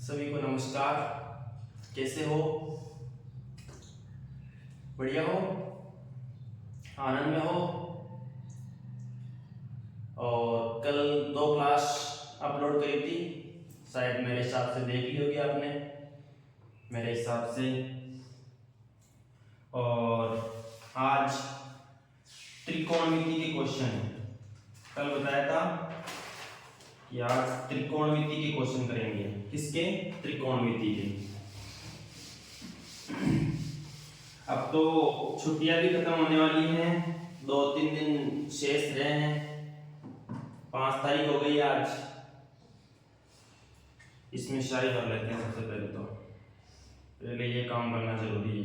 सभी को नमस्कार। कैसे हो? बढ़िया हो? आनंद में हो? और कल 2 क्लास अपलोड करी थी, शायद मेरे हिसाब से देख ली होगी आपने, मेरे हिसाब से। और आज त्रिकोणमिति के क्वेश्चन है। कल बताया था कि आज त्रिकोणमिति के क्वेश्चन करेंगे। किसके? त्रिकोणमिति के। अब तो छुट्टियां भी खत्म होने वाली हैं, 2-3 दिन शेष रहे हैं। 5 तारीख हो गई आज। इसमें शाही कर लेते हैं। सबसे पहले ये काम करना जरूरी है।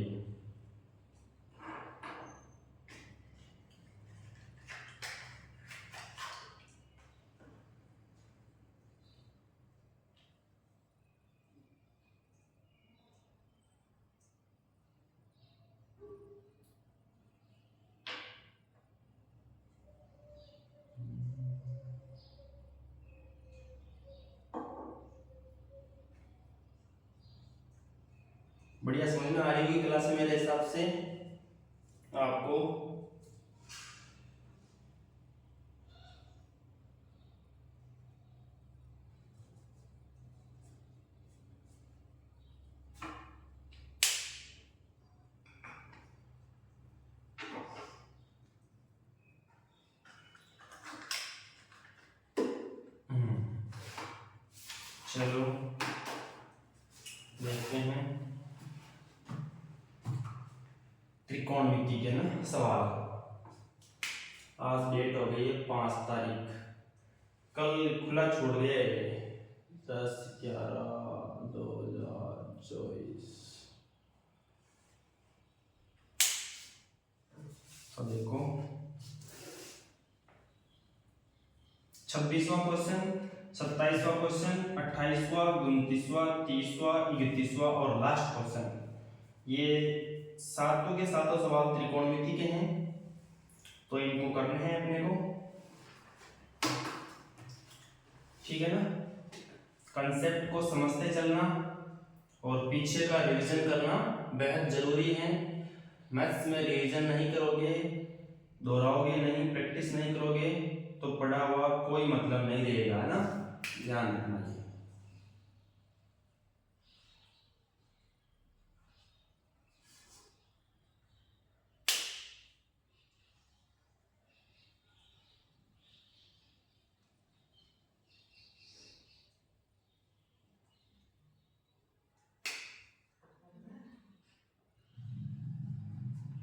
बढ़िया समझ में आ रही होगी क्लास में मेरे हिसाब से आपको। चलो देखते हैं त्रिकोणमिति के ना सवाल। आज डेट हो गई है 5 तारीख। कल खुला छोड़ दिया है 10/11/2024। अब देखो 26वां क्वेश्चन, 27वां क्वेश्चन, 28वां, 29वां, 30वां, 31वां और लास्ट क्वेश्चन। ये सातों के सातों सवाल त्रिकोणमिति के हैं, तो इनको करने हैं अपने को। ठीक है ना? कंसेप्ट को समझते चलना और पीछे का रिवीजन करना बेहद जरूरी है। मैथ्स में रिवीजन नहीं करोगे, दोहराओगे नहीं, प्रैक्टिस नहीं करोगे तो पढ़ा हुआ कोई मतलब नहीं रहेगा, है ना? ध्यान रखना है।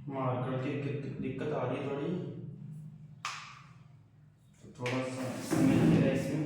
मार्कर की दिक्कत आ रही है थोड़ी, तो थोड़ा सा समय लगेगा इसमें।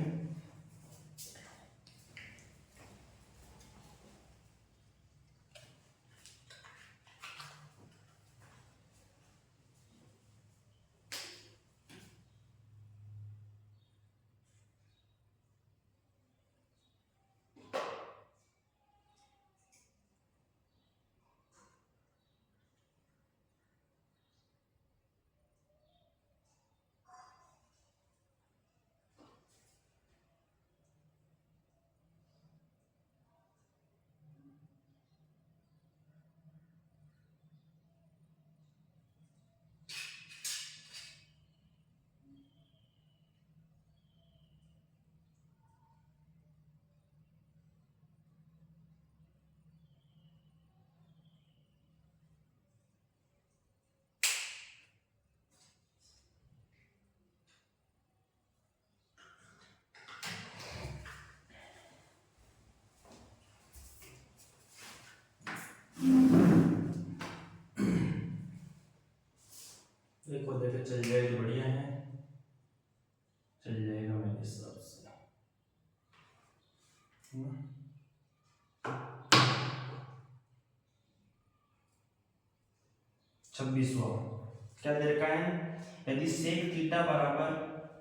देखो चल जाए तो बढ़िया है, चल जाएगा मेरे हिसाब से। 26वां क्या दे रखा है? यदि सेक थीटा बराबर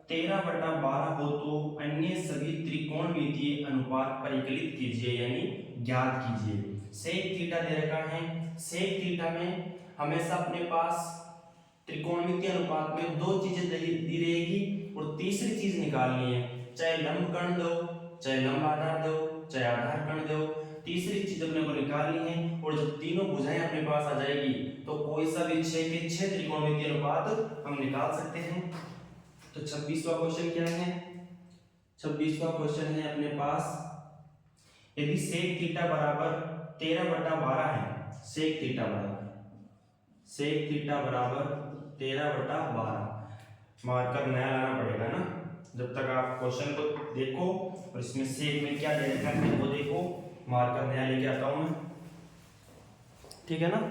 13/12 हो तो अन्य सभी त्रिकोणमितीय अनुपात परिकलित कीजिए, यानी ज्ञात कीजिए। सेक थीटा दे रखा है। सेक थीटा में हमेशा अपने पास त्रिकोणमितीय अनुपात में 2 चीजें दी रहेगी और तीसरी चीज निकालनी है। चाहे लंब कर्ण दो, चाहे लंब आधार दो, चाहे आधार कर्ण ध्यान दो। तीसरी चीज अपने को निकालनी है, और जब तीनों भुजाएं अपने पास आ जाएगी तो कोई सा भी 6 के 6 त्रिकोणमितीय अनुपात हम निकाल सकते हैं। तो 26वां क्वेश्चन क्या है? 26वां क्वेश्चन है अपने पास, यदि सेक थीटा बराबर 13/12 है, सेक थीटा बराबर 13/12, मार्कर नया लाना पड़ेगा ना, जब तक आप क्वेश्चन को देखो और इसमें सेक में क्या दे रखा है वो देखो, मार्कर नया लेके आता हूं मैं, ठीक है ना।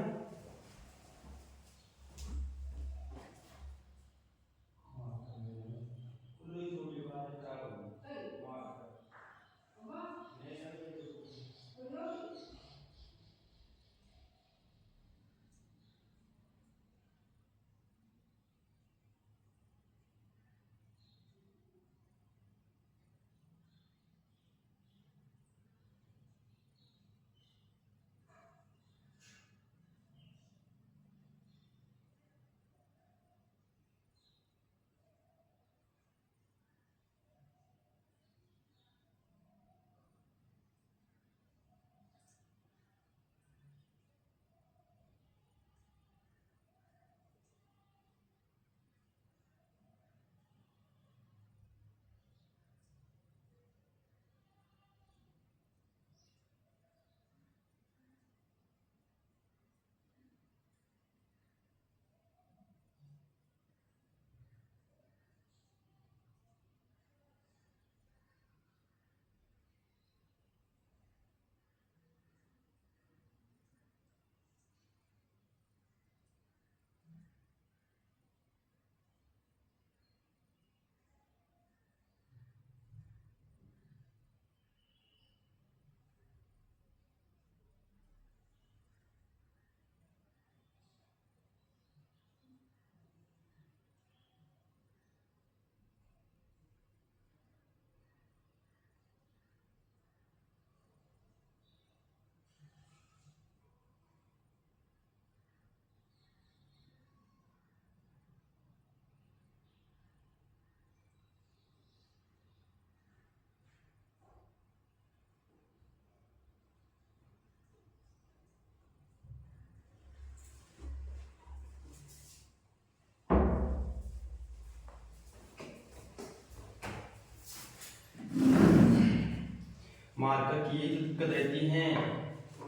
मार्कर की ये दिक्कत रहती है,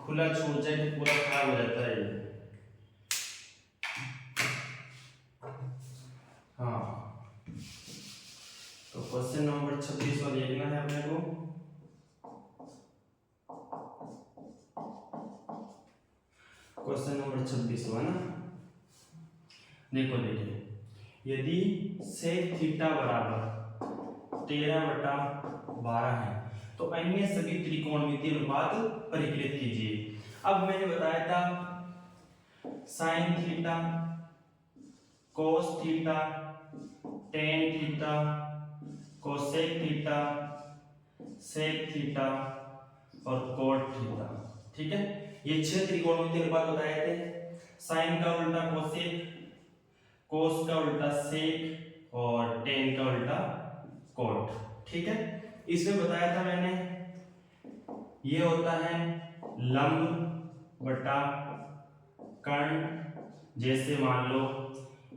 खुला छूट जाए तो पूरा खराब हो जाता है ये। हाँ, तो क्वेश्चन नंबर 26 वाला देखना है अपने को। क्वेश्चन नंबर 26 हुआ ना, देखो देखिए, यदि सेक थीटा बराबर 13/12 है तो अन्य सभी त्रिकोणमितीय अनुपात परिकलित कीजिए। अब मैंने बताया था sine theta, cos theta, tan theta, cosec theta, sec theta और कोट थीटा, ठीक है। ये 6 त्रिकोणमितीय अनुपात बताए थे, साइन का उल्टा कोसेक, कोस का उल्टा सेक और टेन का उल्टा कोट, ठीक है। इसमें बताया था मैंने, ये होता है लंब बटा कर्ण, जैसे मान लो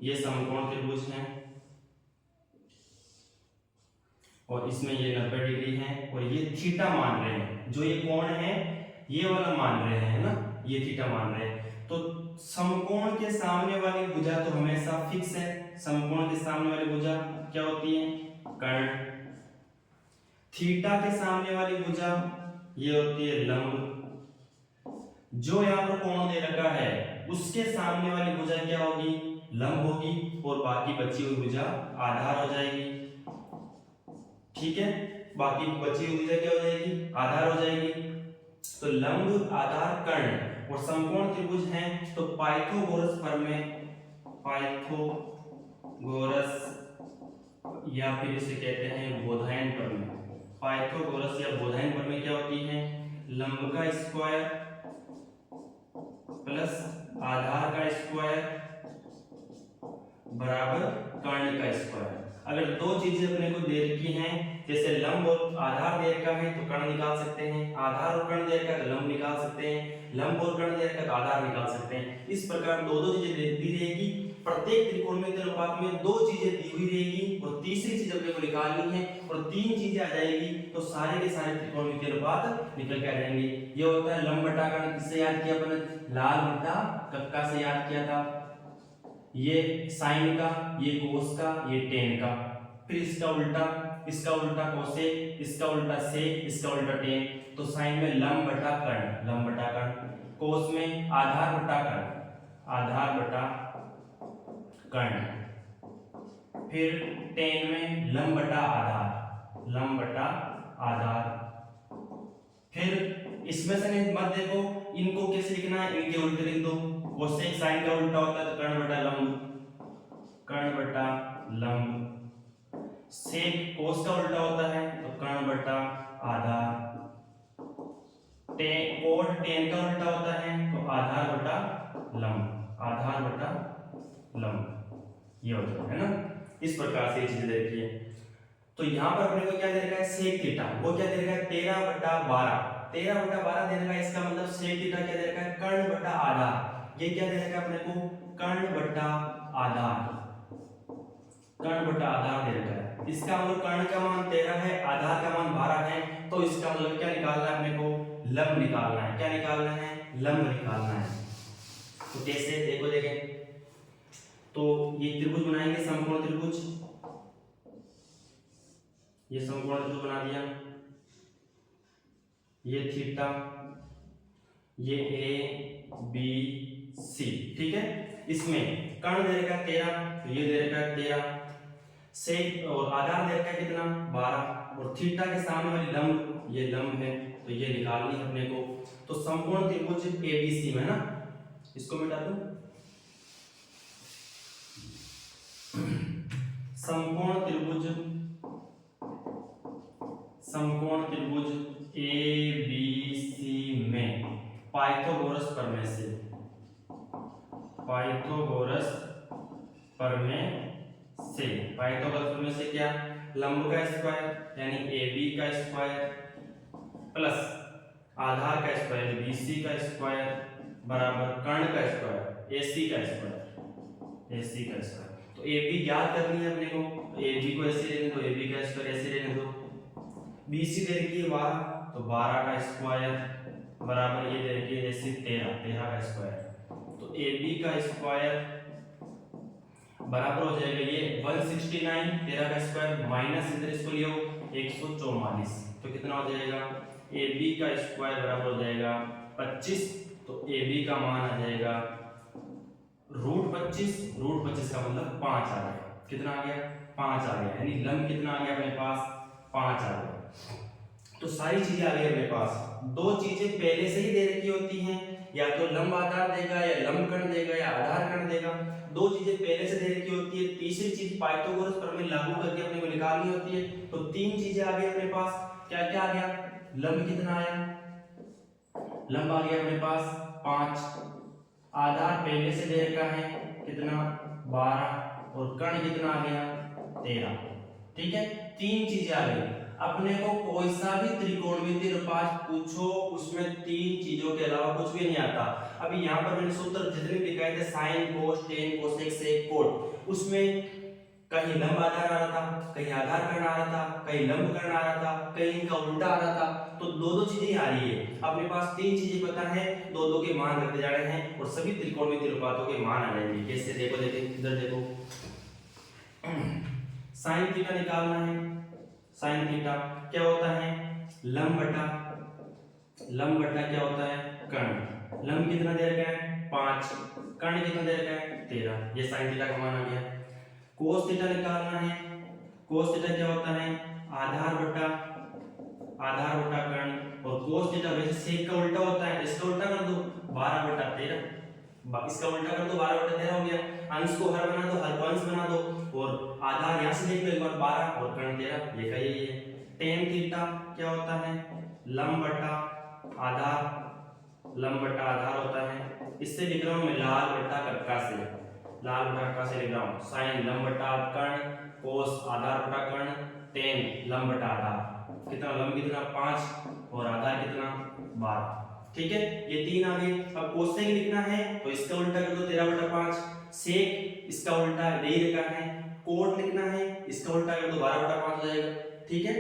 ये समकोण त्रिभुज है और इसमें ये 90 डिग्री है और ये थीटा मान रहे हैं, जो ये कोण है ये वाला मान रहे हैं ना, ये थीटा मान रहे हैं। तो समकोण के सामने वाली भुजा तो हमेशा फिक्स है, समकोण के सामने वाली भुजा क्या होती है? कर्ण। थीटा के सामने वाली भुजा ये होती है लंब। जो यहाँ पर कोण दे रखा है उसके सामने वाली भुजा क्या होगी? लंब होगी और बाकी बची हुई भुजा आधार हो जाएगी, ठीक है। बाकी बची हुई भुजा क्या हो जाएगी? आधार हो जाएगी। तो लंब, आधार, कर्ण और समकोण त्रिभुज हैं, तो पाइथागोरस प्रमेय, पाइथागोरस या फिर इसे कहते हैं बोधायन प्रमेय, पाइथागोरस या बोधायन प्रमेय क्या होती है? लंब का स्क्वायर प्लस आधार का स्क्वायर बराबर कर्ण का स्क्वायर, अगर दो चीजें अपने को दे रखी हैं, जैसे लंब और आधार दे रखा है तो कर्ण निकाल सकते हैं, आधार और कर्ण दे रखा है तो लंब निकाल सकते हैं, लंब और कर्ण दे रखा है तो आधार निकाल सकते हैं। इस प्रकार दो दो चीजें दी रहेगी, प्रत्येक त्रिकोणमितीय अनुपात में दो चीजें दी हुई रहेगी और तीसरी चीज अपने को निकालनी है और तीन चीजें आ जाएगी तो सारे के सारे त्रिकोणमितीय अनुपात निकल के आ जाएंगे। ये होता है लंब बटा कर्ण, किससे याद किया अपन? लाल बटा कक्का से याद किया था। ये साइन का, ये कोस का, ये टेन का, फिर इसका उल्टा कोसेक, इसका उल्टा सेक, इसका उल्टा टेन। तो साइन में लंब बटा कर्ण, कोस में आधार बटा कर्ण, फिर टेन में लंब बटा आधार। फिर इसमें से नहीं मत देखो, इनको कैसे लिखना है, इनके उल्टे लिख दो। कोसेक साइन का उल्टा होता है तो कर्ण बटा लंब, सेक कोस का उल्टा होता है तो कर्ण बटा आधार, कोण टेन का उल्टा होता है तो आधार बटा लंब। ये होता है ना, इस प्रकार से ये चीजें दे रखी है। तो यहाँ पर अपने को क्या दे रखा है? सेक थीटा, वो क्या दे रखा है? 13/12 दे रखा है। इसका मतलब सेक थीटा क्या दे रखा है? कर्ण बटा आधार। ये क्या दे रखा है अपने को? कर्ण बटा आधार दे रखा है। इसका मतलब कर्ण का मान 13 है, आधार का मान 12 है, तो इसका मतलब क्या निकालना है अपने को? लंब निकालना है। क्या निकालना है? लंब निकालना है। तो कैसे? देखो देखें, तो ये त्रिभुज बनाएंगे, समकोण त्रिभुज। ये समकोण त्रिभुज बना दिया, ये थीटा, ये ए बी सी, ठीक है। इसमें कर्ण दे रखा है 13, तो ये दे रखा है 13, सेक और आधार दे रखा है कितना? 12, और थीटा के सामने वाली लंब, ये लंब है, तो ये निकालनी है अपने को। तो समकोण त्रिभुज एबीसी में ना, इसको मिटा दो, समकोण त्रिभुज एबीसी में पाइथागोरस प्रमेय से क्या? लंब का स्क्वायर यानी AB का स्क्वायर प्लस आधार का स्क्वायर BC का स्क्वायर बराबर कर्ण का स्क्वायर AC का स्क्वायर। तो AB ज्ञात करनी है अपने को, तो AB को ऐसे लेने दो, AB का स्क्वायर ऐसे लेने दो। BC दे रखी है 12, तो 12 का स्क्वायर बराबर ये दे रखी है जैसे 13 का स्क्वायर। तो AB का स्क्वायर बराबर हो जाएगा ये 169, 13 का स्क्वायर माइनस इधर इसको लियो 144, तो कितना हो जाएगा? AB का स्क्वायर बराबर हो जाएगा 25, तो AB का मान आ जाएगा √25 का मतलब 5 आ गया। कितना आ गया? 5 आ गया, यानी लंब कितना आ गया अपने पास? 5 आ गया। तो सारी चीजें आ गई अपने पास। दो चीजें पहले से ही दे रखी होती हैं, या तो लंब आधार देगा या लंब कर्ण देगा या आधार कर्ण देगा। दो चीजें पहले से दे रखी होती है, तीसरी चीज पाइथागोरस प्रमेय लागू करके अपने को निकालनी होती है। तो तीन चीजें आ गई अपने पास। क्या क्या आ गया? लंब कितना आया? लंब आ गया अपने पास 5, आधार पहले से दे रखा है कितना? 12, और कर्ण कितना आ गया? 13, ठीक है। तीन चीजें आ गई। अपने को कोई सा भी त्रिकोणमितीय अनुपात पूछो, उसमें तीन चीजों के अलावा कुछ भी नहीं आता। अभी यहाँ पर मैंने सूत्र जितने भी लिखाए थे, साइन, कोस, टेन, कोसेक, सेक, कोट, उसमें कहीं लंब आधार आ रहा था, कहीं आधार कर्ण आ रहा था, कहीं लंब कर्ण आ रहा था, कहीं इनका उल्टा आ रहा था। तो दो दो चीजें ही आ रही है। अपने पास तीन चीजें पता है, दो दो के मान रखते जा रहे हैं और सभी त्रिकोणमितीय अनुपातों के मान आ जाएंगे। कैसे? देखो इधर देखो, साइन थीटा निकालना है। साइन थीटा क्या होता है? लंब बटा क्या होता है? कर्ण। लंब कितना दे रखा है? 5, कर्ण कितना दे रखा है? 13। ये साइन थीटा का मान आ गया। कोस थीटा निकालना है। कोस थीटा क्या होता है? आधार बटा कर्ण, और कोस थीटा वैसे सेक का उल्टा होता है, इसका उल्टा कर दो 12/13, इसका उल्टा कर दो 12/13 हो गया। अंश को हर बना दो, हर को अंश बना दो, और आधार यहाँ से देख लो एक बार 12 और कर्ण 13, ये का यही है। टेन थीटा क्या होता है? लंब बटा आधार होता है। इससे लिख रहा हूँ मैं लाल बटा कक्का से लिख रहा हूँ। साइन लंब बटा कर्ण, कोस आधार बटा कर्ण, टेन लंब बटा आधार, कितना लंब कितना 5 और आधार कितना 12। ठीक है, ये 3 आ गए। अब कोसेक लिखना है तो इसका उल्टा कर दो 13/5, सेक इसका उल्टा दे रखा है, कोट लिखना है इसका उल्टा कर दो 12/5 हो जाएगा। ठीक है,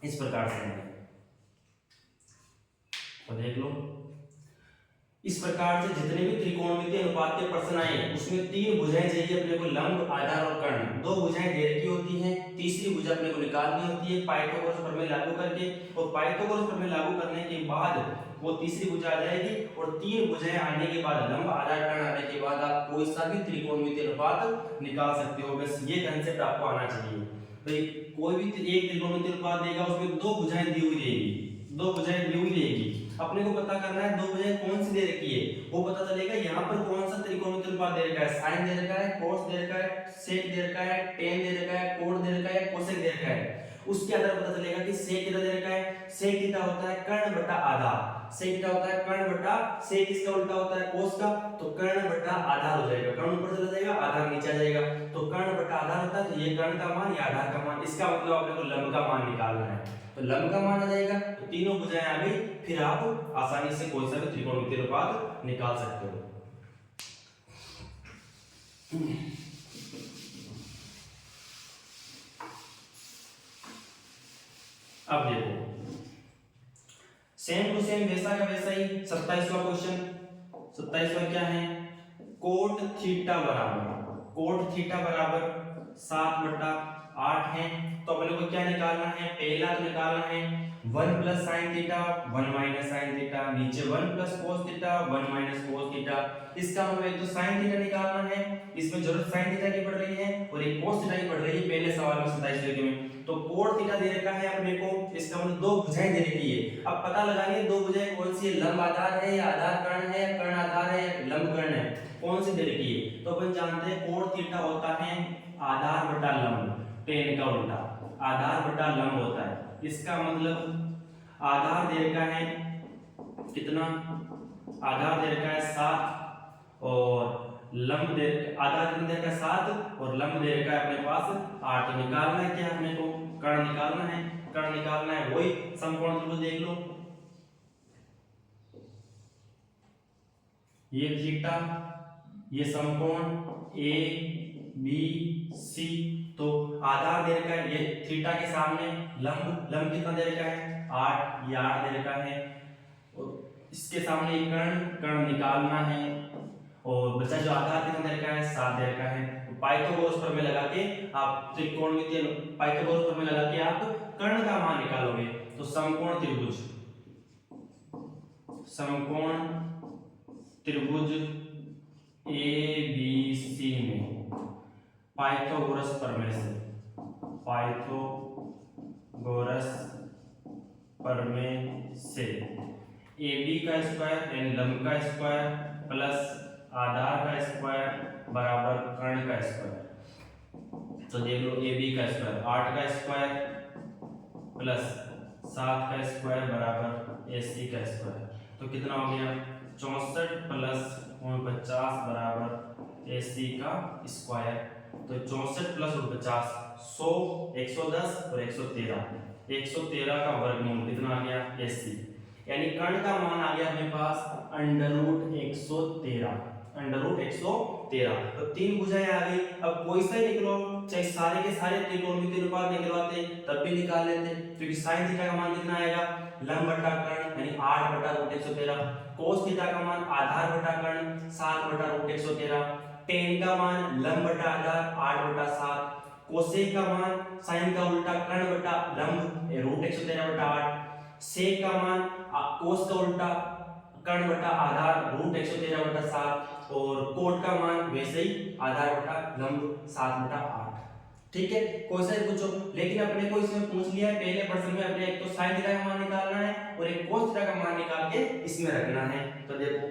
इस प्रकार से है तो देख लो। इस प्रकार से जितने भी त्रिकोणमितीय अनुपात के प्रश्न आए उसमें 3 भुजाएं चाहिए अपने को, लंब आधार और कर्ण। 2 भुजाएं दे रखी होती हैं, तीसरी भुजा अपने को निकालनी होती है पाइथागोरस प्रमेय लागू करके, और पाइथागोरस प्रमेय लागू करने के बाद वो तीसरी भुजा आ जाएगी, और 3 भुजाएं आने के बाद लंब आधार कर्ण आने के बाद आप कोई सा भी त्रिकोणमितीय अनुपात निकाल सकते हो। बस ये कंसेप्ट आपको आना चाहिए। भाई कोई भी एक त्रिकोणमितीय अनुपात देगा उसमें 2 भुजाएं दी हुई रहेगी, 2 भुजाएं दी हुई रहेगी। अपने को पता करना है 2 भुजाएं कौन सी दे रखी है, वो पता चलेगा यहाँ पर कौन सा त्रिकोणमितीय अनुपात दे रखा है। साइन दे रखा है, कोस दे रखा है, सेक दे रखा है, टेन दे रखा है, कोट दे रखा है, कोसेक दे रखा है। उसके आधार पर पता चलेगा कि सेक कितना दे रखा है। सेक थीटा होता है कर्ण बटा आधार, सेक थीटा होता है कर्ण बटा, सेक इसका उल्टा होता है कोस का, तो कर्ण बटा आधार हो जाएगा। कर्ण ऊपर चला जाएगा, आधार नीचे आ जाएगा, तो कर्ण बटा आधार होता है, तो ये कर्ण का मान, ये आधार का मान। इसका मतलब अपने को लंब का मान निकालना है, तो लंब का मान आ जाएगा। तो तीनों भुजाएं आ गई, फिर आप आसानी से कोई सा भी त्रिकोणमितीय अनुपात निकाल सकते हो। अब देखो सेम टू सेम वैसा का वैसा ही 27वां क्वेश्चन। 27वां क्या है, कोट थीटा बराबर 7/8 है। तो अपने को क्या निकालना है, पहला तो निकालना है 1 plus sine theta 1 minus sine theta, नीचे 1 plus cos theta 1 minus cos theta. इसका मतलब एक तो साइन थीटा निकालना है, इसमें जरूरत साइन थीटा की पड़ रही है और एक कोस थीटा की पड़ रही है पहले सवाल में 27 में। तो कोट थीटा दे रखा है अपने को, इसका मतलब 2 भुजाएं दे रखी है। अब पता लगाइए 2 भुजाएं कौन सी है, लंब आधार है या आधार कर्ण है, या कर्ण आधार है या लंब कर्ण है, कौन सी दे रखी है। तो अपन जानते हैं कोट थीटा होता है आधार बटा लंब, टेन का उल्टा आधार बटा लंब होता है। इसका मतलब आधार दे रखा है कितना, आधार दे रखा है 7 और लंब दे, आधार कितना दे रखा है 7 और लंब दे रखा है अपने पास 8। तो निकालना है क्या अपने को, कर्ण निकालना है, कर्ण निकालना है वही समकोण त्रिभुज देख लो, ये थीटा, ये समकोण ए बी सी। तो आधार दे रखा है, ये थीटा के सामने लंब, लंब कितना दे रखा है 8, ये 8 दे रखा है, और इसके सामने कर्ण, कर्ण निकालना है, और बचा जो आधार कितना दे रखा है 7 दे रखा है। तो पाइथागोरस प्रमेय लगा के आप त्रिकोणमितीय, पाइथागोरस प्रमेय लगा के आप कर्ण का मान निकालोगे। तो समकोण त्रिभुज, समकोण त्रिभुज ए बी सी में पाइथागोरस प्रमेय से, पाइथागोरस प्रमेय से ए बी का स्क्वायर यानी लंब का स्क्वायर प्लस आधार का स्क्वायर बराबर कर्ण का स्क्वायर। तो देख लो ए बी का स्क्वायर 8 का स्क्वायर प्लस 7 का स्क्वायर बराबर ए सी का स्क्वायर। तो कितना हो गया 64 प्लस 49 बराबर ए सी का स्क्वायर। तो 64 प्लस 49 100, 110 और 113, 113 का वर्गमूल कितना आ गया 80, यानी कर्ण का मान आ गया अपने पास √113, √113। तो 3 भुजाएं आ गई। अब कोई सा ही निकलो, चाहे सारे के सारे त्रिकोणमितीय अनुपात निकलवाते तब भी निकाल लेते, क्योंकि साइन थीटा का मान कितना आएगा लंब बटा कर्ण यानी 8/√113, कोस थीटा का मान आधार बटा कर्ण 7/√113, टेन का मान लंब बटा आधार 8/7, कोसेक का मान साइन का उल्टा कर्ण बटा लंब √113/8, सेक का मान कोस का उल्टा कर्ण बटा आधार √113/7, और कोट का मान वैसे ही आधार बटा लंब 7/8। ठीक है, कोई सा भी पूछो, लेकिन अपने को इसमें पूछ लिया है पहले प्रश्न में, अपने एक तो साइन थीटा का मान निकालना है और एक कोस थीटा का मान निकाल के इसमें रखना है। तो देखो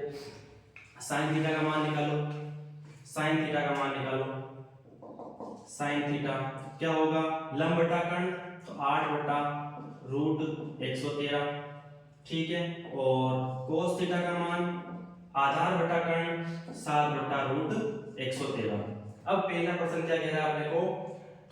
साइन थीटा का मान निकालो, साइन थीटा का मान निकालो, साइन थीटा क्या होगा लंब बटा कर्ण, तो 8/√113। ठीक है, और कोस थीटा का मान आधार बटा कर्ण 7/√113। अब पहला प्रश्न क्या कह रहा है अपने को,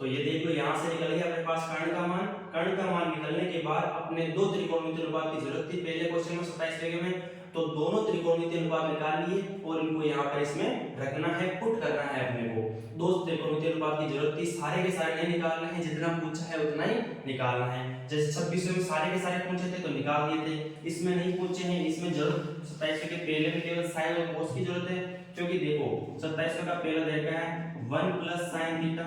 तो ये देख लो यहाँ से निकल गया अपने पास कर्ण का मान। कर्ण का मान निकलने के बाद अपने दो त्रिकोणमितीय अनुपात की जरूरत थी पहले क्वेश्चन में 27 पेज में, तो दोनों त्रिकोणमितीय अनुपात निकाल लिए और इनको यहाँ पर इसमें रखना है, पुट करना है अपने को। दो त्रिकोणमितीय अनुपात की जरूरत थी, सारे के सारे नहीं निकालने हैं, जितना पूछा है उतना ही निकालना है। जैसे 26 में सारे के सारे पूछे थे तो निकाल दिए थे, इसमें नहीं पूछे हैं, इसमें जरूरत 27 के पहले में केवल साइन और कोस की जरूरत है, क्योंकि देखो 27 का पहला देखा है 1 plus sine theta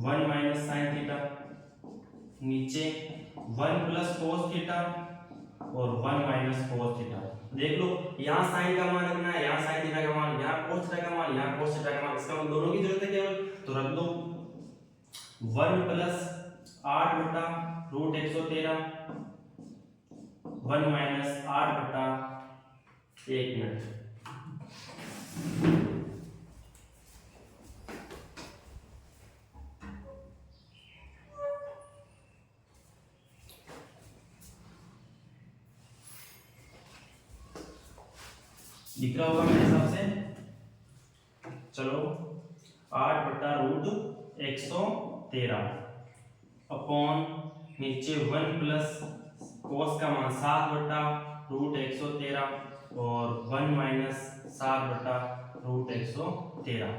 1 minus sine theta, नीचे 1 प्लस कोस थीटा और 1 माइनस कोस थीटा। देख लो यहाँ साइन का मान रखना है, यहाँ साइन थीटा का मान, यहाँ कोस थीटा का मान, यहाँ कोस थीटा का मान, इसका मतलब दोनों की जरूरत है केवल, तो रख दो 1 प्लस 8 बटा रूट 113 1 माइनस 8 बटा 1 मिनट। दिख रहा होगा मेरे हिसाब से। चलो 8 बटा रूट 113 अपॉन नीचे 1 प्लस कोस का मान 7 बटा रूट 113 और 1 माइनस 7 बटा रूट 113।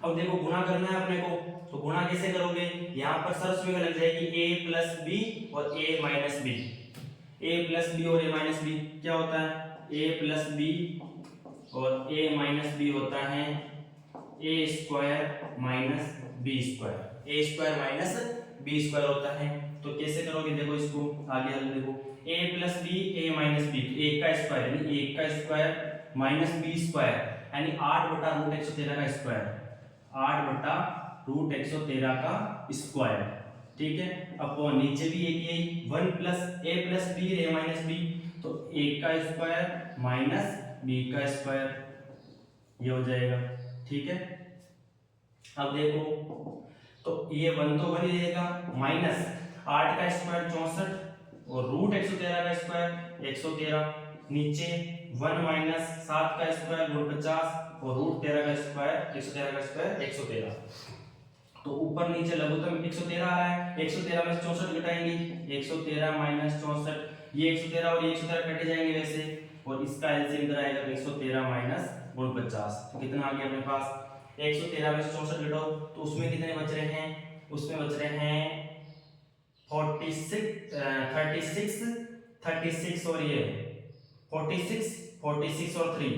अब देखो गुणा करना है अपने को, तो गुणा कैसे करोगे, यहाँ पर सरस में लग जाएगी a प्लस बी और a minus B. a plus B और a माइनस बी क्या होता है, a प्लस बी और a माइनस बी होता है a square minus B square, a square minus B square होता है। तो कैसे करोगे, देखो इसको आगे हल देखो, a plus B a minus B, एक का स्क्वायर यानी एक का स्क्वायर माइनस बी स्क्वायर यानी 8 बटा रूट 113 का स्क्वायर, 8 बटा रूट 113 का स्क्वायर, ठीक है। अपॉन नीचे भी एक ही 1 plus a plus B a minus B, तो एक का स्क्वायर माइनस बी का स्क्वायर, ये हो जाएगा, ठीक है। अब देखो तो ये 1 तो 1 ही रहेगा, माइनस 8 का स्क्वायर 64 और रूट 113 का स्क्वायर 113, नीचे 1 माइनस 7 का स्क्वायर गुण 50 और रूट 13 का स्क्वायर 113 का स्क्वायर 113। तो ऊपर नीचे लघुत्तम 113 आ रहा है, 113 में से 64 घटाएंगे, 113 माइनस 64, ये 113 और ये 113 कटे जाएंगे वैसे, और इसका एलसीएम इधर आएगा 113 माइनस गुण 50, तो कितना आ गया अपने पास 113 में से 64 घटाओ तो उसमें कितने बच रहे हैं, उसमें बच रहे हैं 36 और ये 46 और 3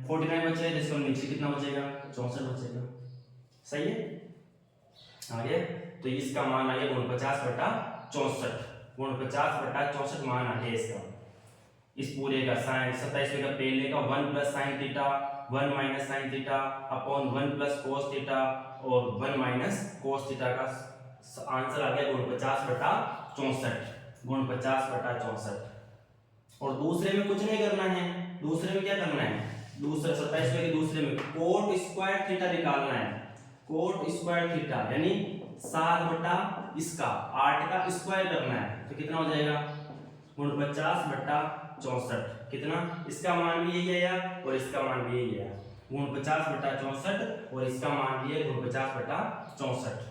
49 बच रहे हैं, जिसको नीचे कितना बचेगा 64 बचेगा, सही है। आगे तो इसका मान आ गया 49 बटा 64, 49 बटा 64 मान आ गया इसका, इस पूरे का साइन 27 का पहले का 1 plus sine theta 1 minus sine theta upon 1 plus cos theta और 1 माइनस कोस थीटा का आंसर आ गया 49 बटा 64, 49 बटा 64। और दूसरे में कुछ नहीं करना है, दूसरे में क्या करना है, दूसरे 27 के दूसरे में कोट स्क्वायर थीटा निकालना है, कोट स्क्वायर थीटा यानी 7 बटा इसका 8 का स्क्वायर करना है, तो कितना हो जाएगा 49 बटा 64, कितना, इसका मान भी यही आया और इसका मान भी यही आया 49 बटा 64 और इसका मान भी है 49 बटा 64।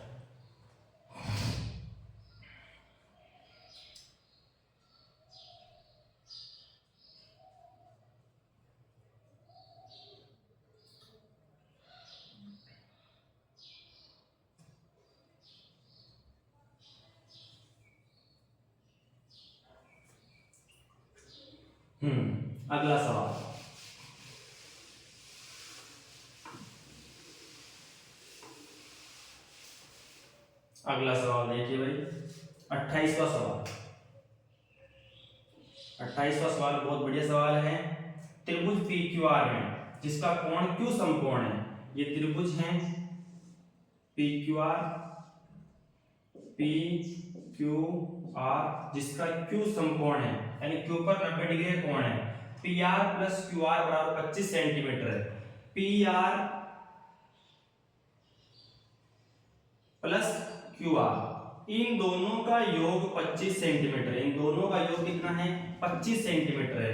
अगला सवाल, अगला सवाल देखिए भाई 28वां सवाल। 28वां सवाल बहुत बढ़िया सवाल है। त्रिभुज PQR में जिसका कोण Q समकोण है, ये त्रिभुज है PQR जिसका Q समकोण है यानी Q पर 90 डिग्री का कोण है, PR प्लस QR बराबर 25 सेंटीमीटर है, PR प्लस QR इन दोनों का योग 25 सेंटीमीटर है, इन दोनों का योग कितना है 25 सेंटीमीटर है,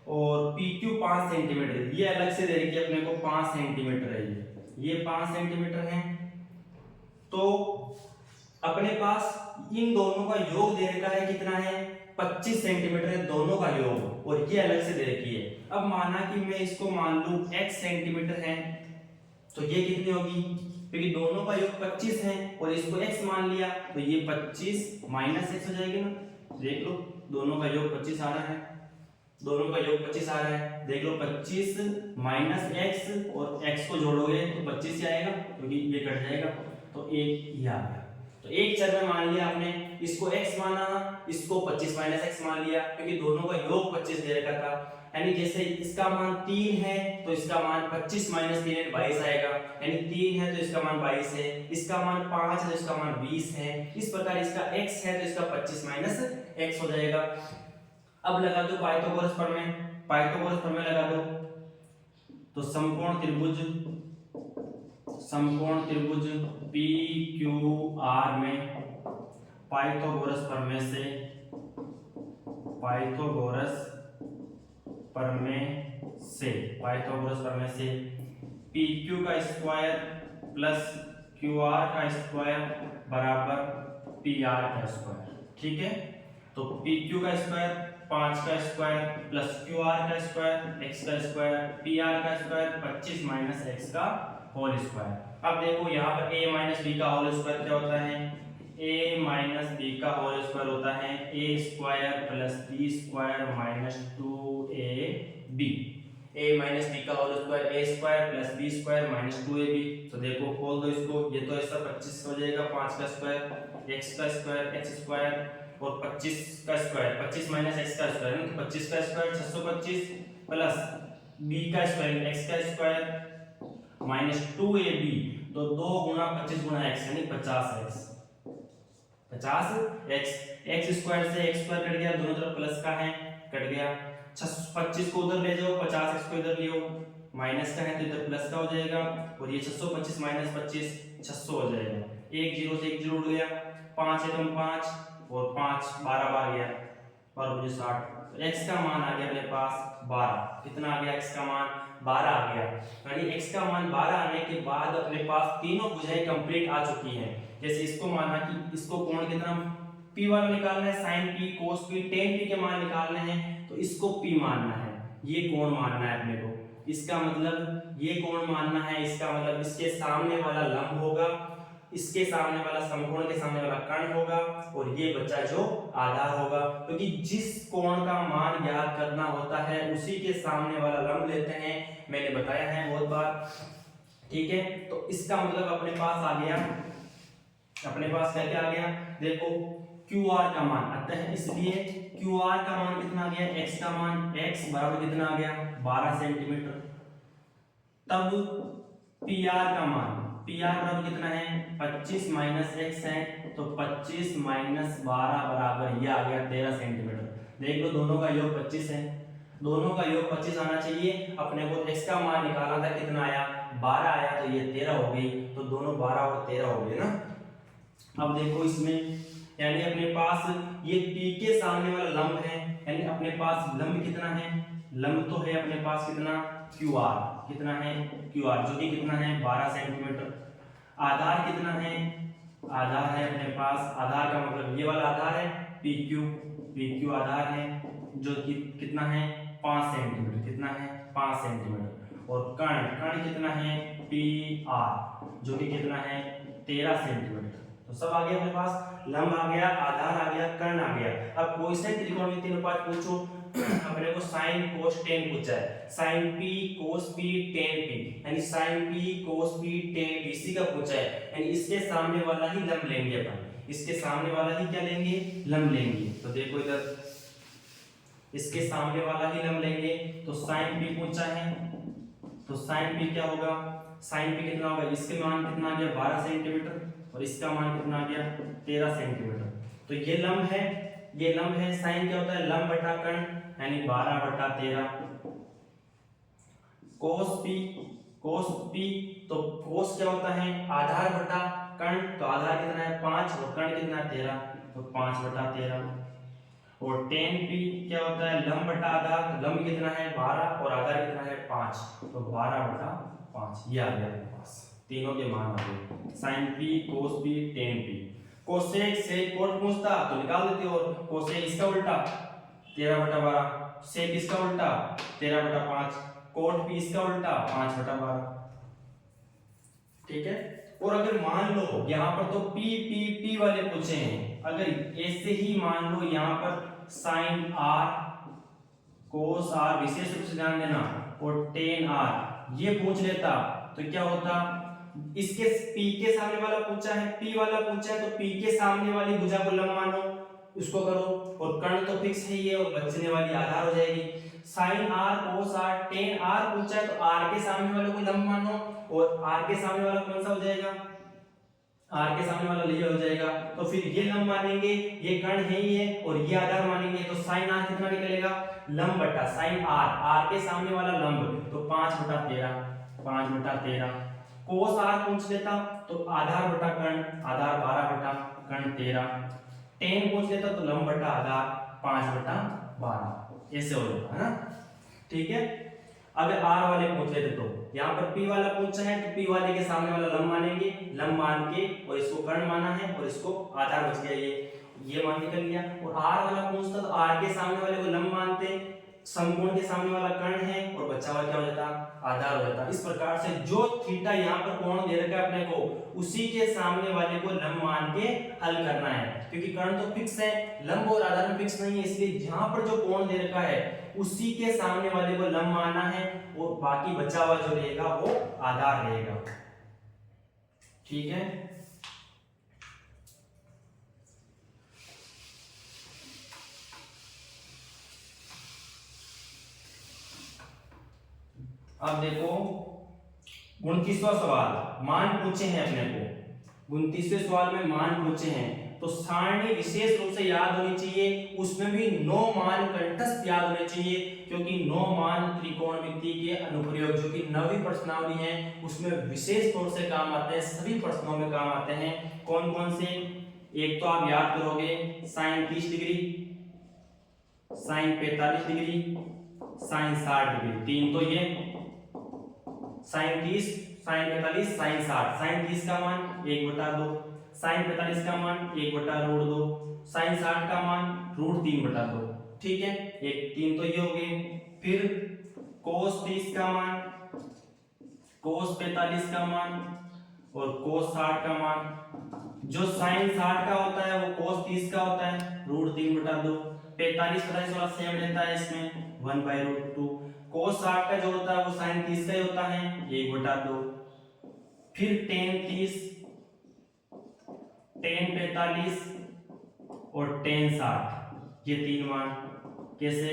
और पी क्यू 5 सेंटीमीटर, ये अलग से दे रखी है अपने को 5 सेंटीमीटर है, ये 5 सेंटीमीटर है। तो अपने पास इन दोनों का योग दे रखा है, कितना है 25 सेंटीमीटर है दोनों का योग, और ये अलग से दे रखी है। अब माना कि मैं इसको मान लूं x सेंटीमीटर है, तो ये कितनी होगी, क्योंकि दोनों का योग 25 है और इसको x मान लिया, तो ये 25 माइनस x हो जाएगी ना। देख लो दोनों का योग 25 आ रहा है, दोनों का योग 25 आ रहा है, देख लो 25 माइनस x और x को जोड़ोगे तो 25 ही आएगा, क्योंकि ये कट जाएगा, तो एक ये आ गया। तो एक चर में मान लिया आपने, इसको x माना, इसको 25 माइनस x मान लिया, क्योंकि दोनों का योग 25 दे रखा था। यानी जैसे इसका मान 3 है तो इसका मान 25 माइनस 3 है 22 आएगा, यानी 3 है तो इसका मान 22 है, इसका मान 5 है तो इसका मान 20 है। इस प्रकार इसका x है तो इसका 25 माइनस x हो जाएगा। अब लगा दो पाइथागोरस प्रमेय, पाइथागोरस प्रमेय लगा दो, तो समकोण त्रिभुज पी क्यू आर में पाइथागोरस प्रमेय से पी क्यू का स्क्वायर प्लस क्यू आर का स्क्वायर बराबर पी आर का स्क्वायर। ठीक है, तो पी क्यू का स्क्वायर 5 का स्क्वायर प्लस क्यू आर का स्क्वायर x का स्क्वायर पी आर का स्क्वायर 25 माइनस x का होल स्क्वायर। अब देखो यहाँ पर a माइनस बी का होल स्क्वायर क्या होता है, a माइनस बी का होल स्क्वायर होता है a square plus b square minus 2ab। a minus B का whole square a square plus b square minus 2ab। तो देखो खोल दो इसको, ये तो ऐसा 25 हो जाएगा, 5 का स्क्वायर x का स्क्वायर x स्क्वायर और 25 का स्क्वायर 25 माइनस x का स्क्वायर, तो 25 का स्क्वायर 625 प्लस b का स्क्वायर x का स्क्वायर माइनस 2ab, तो 2 गुना 25 गुना x यानी 50x x स्क्वायर से x स्क्वायर कट गया, दोनों तरफ प्लस का है कट गया, 25 को उधर ले जाओ 50x को इधर ले आओ, माइनस का है तो इधर प्लस का हो जाएगा, और ये 625 माइनस 25 600 हो जाएगा, एक जीरो से एक जीरो उड़ गया, 5 है तो 5 और 5 12 बार गया, 12 मुझे 60, तो x का मान आ गया अपने पास 12। कितना आ गया, x का मान 12 आ गया। यानी x का मान 12 आने के बाद अपने पास तीनों भुजाएं कंप्लीट आ चुकी हैं। जैसे इसको माना कि इसको कोण कितना p वाला निकालना है, sin p cos p tan p के मान निकालने हैं, तो इसको p मानना है, ये कोण मानना है अपने को, इसका मतलब ये कोण मानना है, इसका मतलब इसके सामने वाला लंब होगा, इसके सामने वाला समकोण के सामने वाला कर्ण होगा, और ये बच्चा जो आधार होगा, क्योंकि जिस कोण का मान ज्ञात करना होता है उसी के सामने वाला लंब लेते हैं, मैंने बताया है बहुत बार। ठीक है, तो इसका मतलब अपने पास आ गया, अपने पास क्या क्या आ गया, देखो क्यू आर का मान आता है, इसलिए क्यू आर का मान कितना आ गया, x का मान x बराबर कितना आ गया 12 सेंटीमीटर। तब पी आर का मान पी आर बराबर कितना है 25 माइनस x है, तो 25 माइनस 12 बराबर ये आ गया 13 सेंटीमीटर। देख लो दोनों का योग 25 है, दोनों का योग 25 आना चाहिए, अपने को x का मान निकालना था, कितना आया 12 आया, तो ये 13 हो गई, तो दोनों 12 और 13 हो गए ना। अब देखो इसमें यानी अपने पास ये p के सामने वाला लंब है, यानी अपने पास लंब कितना है, लंब तो है अपने पास कितना QR, कितना है QR जो कि कितना है 12 सेंटीमीटर। आधार कितना है, आधार है अपने पास, आधार का मतलब ये वाला आधार है PQ आधार है जो कि कितना है 5 सेंटीमीटर, कितना है 5 सेंटीमीटर। और कर्ण कितना है PR जो कि कितना है 13 सेंटीमीटर। तो सब आ गया अपने पास, लंब आ गया, आधार आ गया, कर्ण आ गया। अब क्वेश्चन त्रिकोणमितीय अनुपात पूछो, अपने को sin cos tan पूछा है, sin p cos p tan p, यानी sin p cos p tan p इसी का पूछा है, यानी इसके सामने वाला ही लंब लेंगे अपन, इसके सामने वाला ही क्या लेंगे लंब लेंगे। तो देखो इधर इसके सामने वाला ही लंब लेंगे, तो sin p पूछा है, तो sin p क्या होगा, sin p कितना होगा, इसके मान कितना आ गया 12 सेंटीमीटर और इसका मान कितना आ गया 13 सेंटीमीटर। तो ये लंब है, ये लंब है, साइन क्या होता है लंब बटा कर्ण, यानी 12 बटा 13। cos p तो cos क्या होता है आधार बटा कर्ण, तो आधार कितना है 5 और कर्ण कितना है 13, तो 5 बटा 13। और टेन पी क्या होता है, लंब बटा आधार। तो लंब कितना है 12 और आधार कितना है 5, तो 12/5 ये आ गया अपने पास, तीनों के मान आ गए, sine P cos P tan P. Cosec sec cot पूछता तो निकाल देते, और कोसेक इसका उल्टा 13/12, सेक इसका उल्टा 13/5, कोट पी इसका उल्टा 5/12। ठीक है। और अगर मान लो यहाँ पर तो पी पी पी वाले पूछे हैं, अगर ऐसे ही मान लो यहाँ पर साइन आर कोस आर, विशेष रूप से ध्यान देना, और टेन आर ये पूछ लेता तो क्या होता, इसके पी के सामने वाला पूछा है, पी वाला पूछा है, तो पी के सामने वाली भुजा को लंब मानो, उसको करो, और कर्ण तो फिक्स है ये, और बचने वाली आधार हो जाएगी। Sine R cos R tan R पूछा है, तो आर के सामने वाले को लंब मानो, और आर के सामने वाला कौन सा हो जाएगा, आर के सामने वाला ये हो जाएगा, तो फिर ये लंब मानेंगे, ये कर्ण है ही है, और ये आधार मानेंगे, तो साइन आर कितना निकलेगा, लंब बटा साइन आर, आर के सामने वाला लंब, तो 5/13, 5/13। कोस आर पूछ लेता तो आधार बटा कर्ण, आधार 12/13। टेन पूछ लेता तो लंब बटा आधार 5/12, ऐसे हो जाता है ना। ठीक है। अगर आर वाले पूछ लेते तो यहाँ पर पी वाला पूछा है, तो पी वाले के सामने वाला लंब मानेंगे, लंब मान के, और इसको कर्ण माना है, और इसको आधार बच गया ये मान निकल गया। और आर वाला पूछता तो आर के सामने वाले को लंब मानते, समकोण के सामने वाला कर्ण है, और बचा हुआ क्या हो जाता, आधार हो जाता। इस प्रकार से जो थीटा यहाँ पर कोण दे रखा है अपने को, उसी के सामने वाले को लंब मान के हल करना है, क्योंकि कर्ण तो फिक्स है, लंब और आधार में फिक्स नहीं है, इसलिए जहां पर जो कोण दे रखा है उसी के सामने वाले को लंब मानना है, और बाकी बचा हुआ जो रहेगा वो आधार रहेगा। ठीक है। अब देखो 29वां सवाल, मान पूछे हैं अपने को, 29वें सवाल में मान पूछे हैं, तो सारणी विशेष रूप से याद होनी चाहिए, उसमें भी 9 मान कंठस्थ याद होने चाहिए, क्योंकि 9 मान त्रिकोणमिति के अनुप्रयोग जो कि 9वीं प्रश्नावली है उसमें विशेष तौर से काम आते हैं, सभी प्रश्नों में काम आते हैं। कौन कौन से, एक तो आप याद करोगे sine 30 degree, sine 45 degree, sine 60 degree, तीन तो ये साइन 30, साइन 45, साइन 60। साइन 30 का मान 1/2, साइन 45 का मान 1/√2, साइन 60 का मान √3/2। ठीक है, एक तीन तो ये हो गए। फिर कोस 30 का मान, कोस 45 का मान, और कोस 60 का मान। जो साइन 60 का होता है वो कोस 30 का होता है √3/2, 45 वाला सेम रहता है इसमें 1/√2। कोस 60 का जो होता है वो साइन 30 का ही होता है 1/2। फिर टेन 30, टेन 45 और टेन 60, ये तीन मान। कैसे,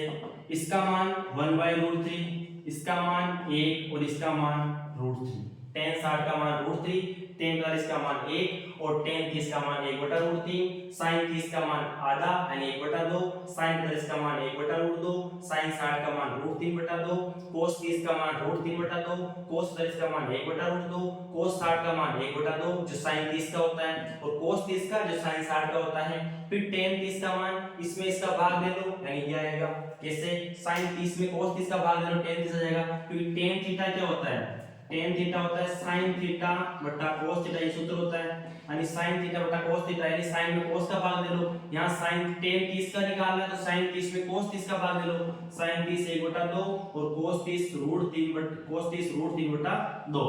इसका मान 1/√3, इसका मान 1 और इसका मान √3। टेन 60 का मान √3, टेन 45 का मान 1 और टेन 30 का मान 1/√3, साइन 30 का मान आधा यानी 1/2, साइन 45 का मान 1/√2, साइन 60 का मान √3/2, कोस 30 का मान √3/2, कोस 45 का मान 1/√2, कोस 60 का मान 1/2 जो साइन 30 का होता है, और कोस 30 का जो साइन 60 का होता है। फिर टेन 30 का मान, इसमें इसका भाग दे दो यानी ये आएगा। कैसे, साइन 30 में कोस 30 का भाग दे दो, टेन 30 आ जाएगा, क्योंकि टेन थीटा क्या होता है, टेन थीटा होता है साइन थीटा बटा कोस थीटा, ये सूत्र होता है, यानी साइन थीटा बटा कोस थीटा, यानी साइन में कोस का भाग दे लो। यहाँ साइन टेन 30 का निकालना है तो साइन 30 में कोस 30 का भाग दे लो, साइन 30 1/2 और कोस 30 √3/2।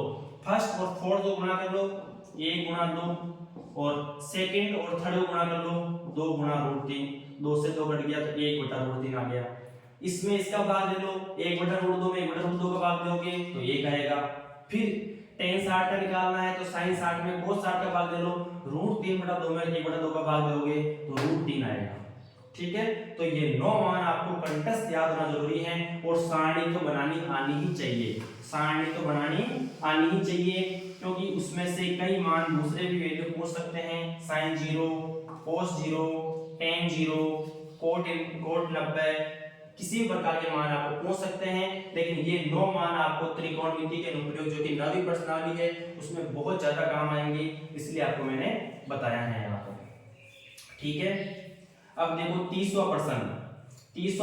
फर्स्ट और फोर्थ को गुणा कर लो, 1 × 2, और सेकंड और थर्ड को गुणा कर लो 2 × √3, 2 से 2 कट गया तो 1/√3 आ गया। इसमें इसका भाग दे लो, 1/√2 में 1/√2 का भाग दोगे तो 1 आएगा। फिर टेन 60 का निकालना है तो साइन 60 में कोस 60 का भाग दे लो, √3/2 में 1/2 का भाग दोगे तो √3 आएगा। ठीक है, तो ये 9 मान आपको कंठस्थ याद होना जरूरी है, और सारणी तो बनानी आनी ही चाहिए, सारणी तो बनानी आनी ही चाहिए, क्योंकि उसमें से कई मान दूसरे भी वैल्यू पूछ सकते हैं, साइन 0, कोस 0, टेन 0, कोट 90, किसी भी प्रकार के मान आपको पूछ सकते हैं, लेकिन ये 9 मान आपको त्रिकोणमिति के अनुप्रयोग जो कि 9वीं प्रश्नावली है उसमें बहुत ज्यादा काम आएंगे, इसलिए आपको मैंने बताया है यहाँ पर। ठीक है, अब देखो 30वां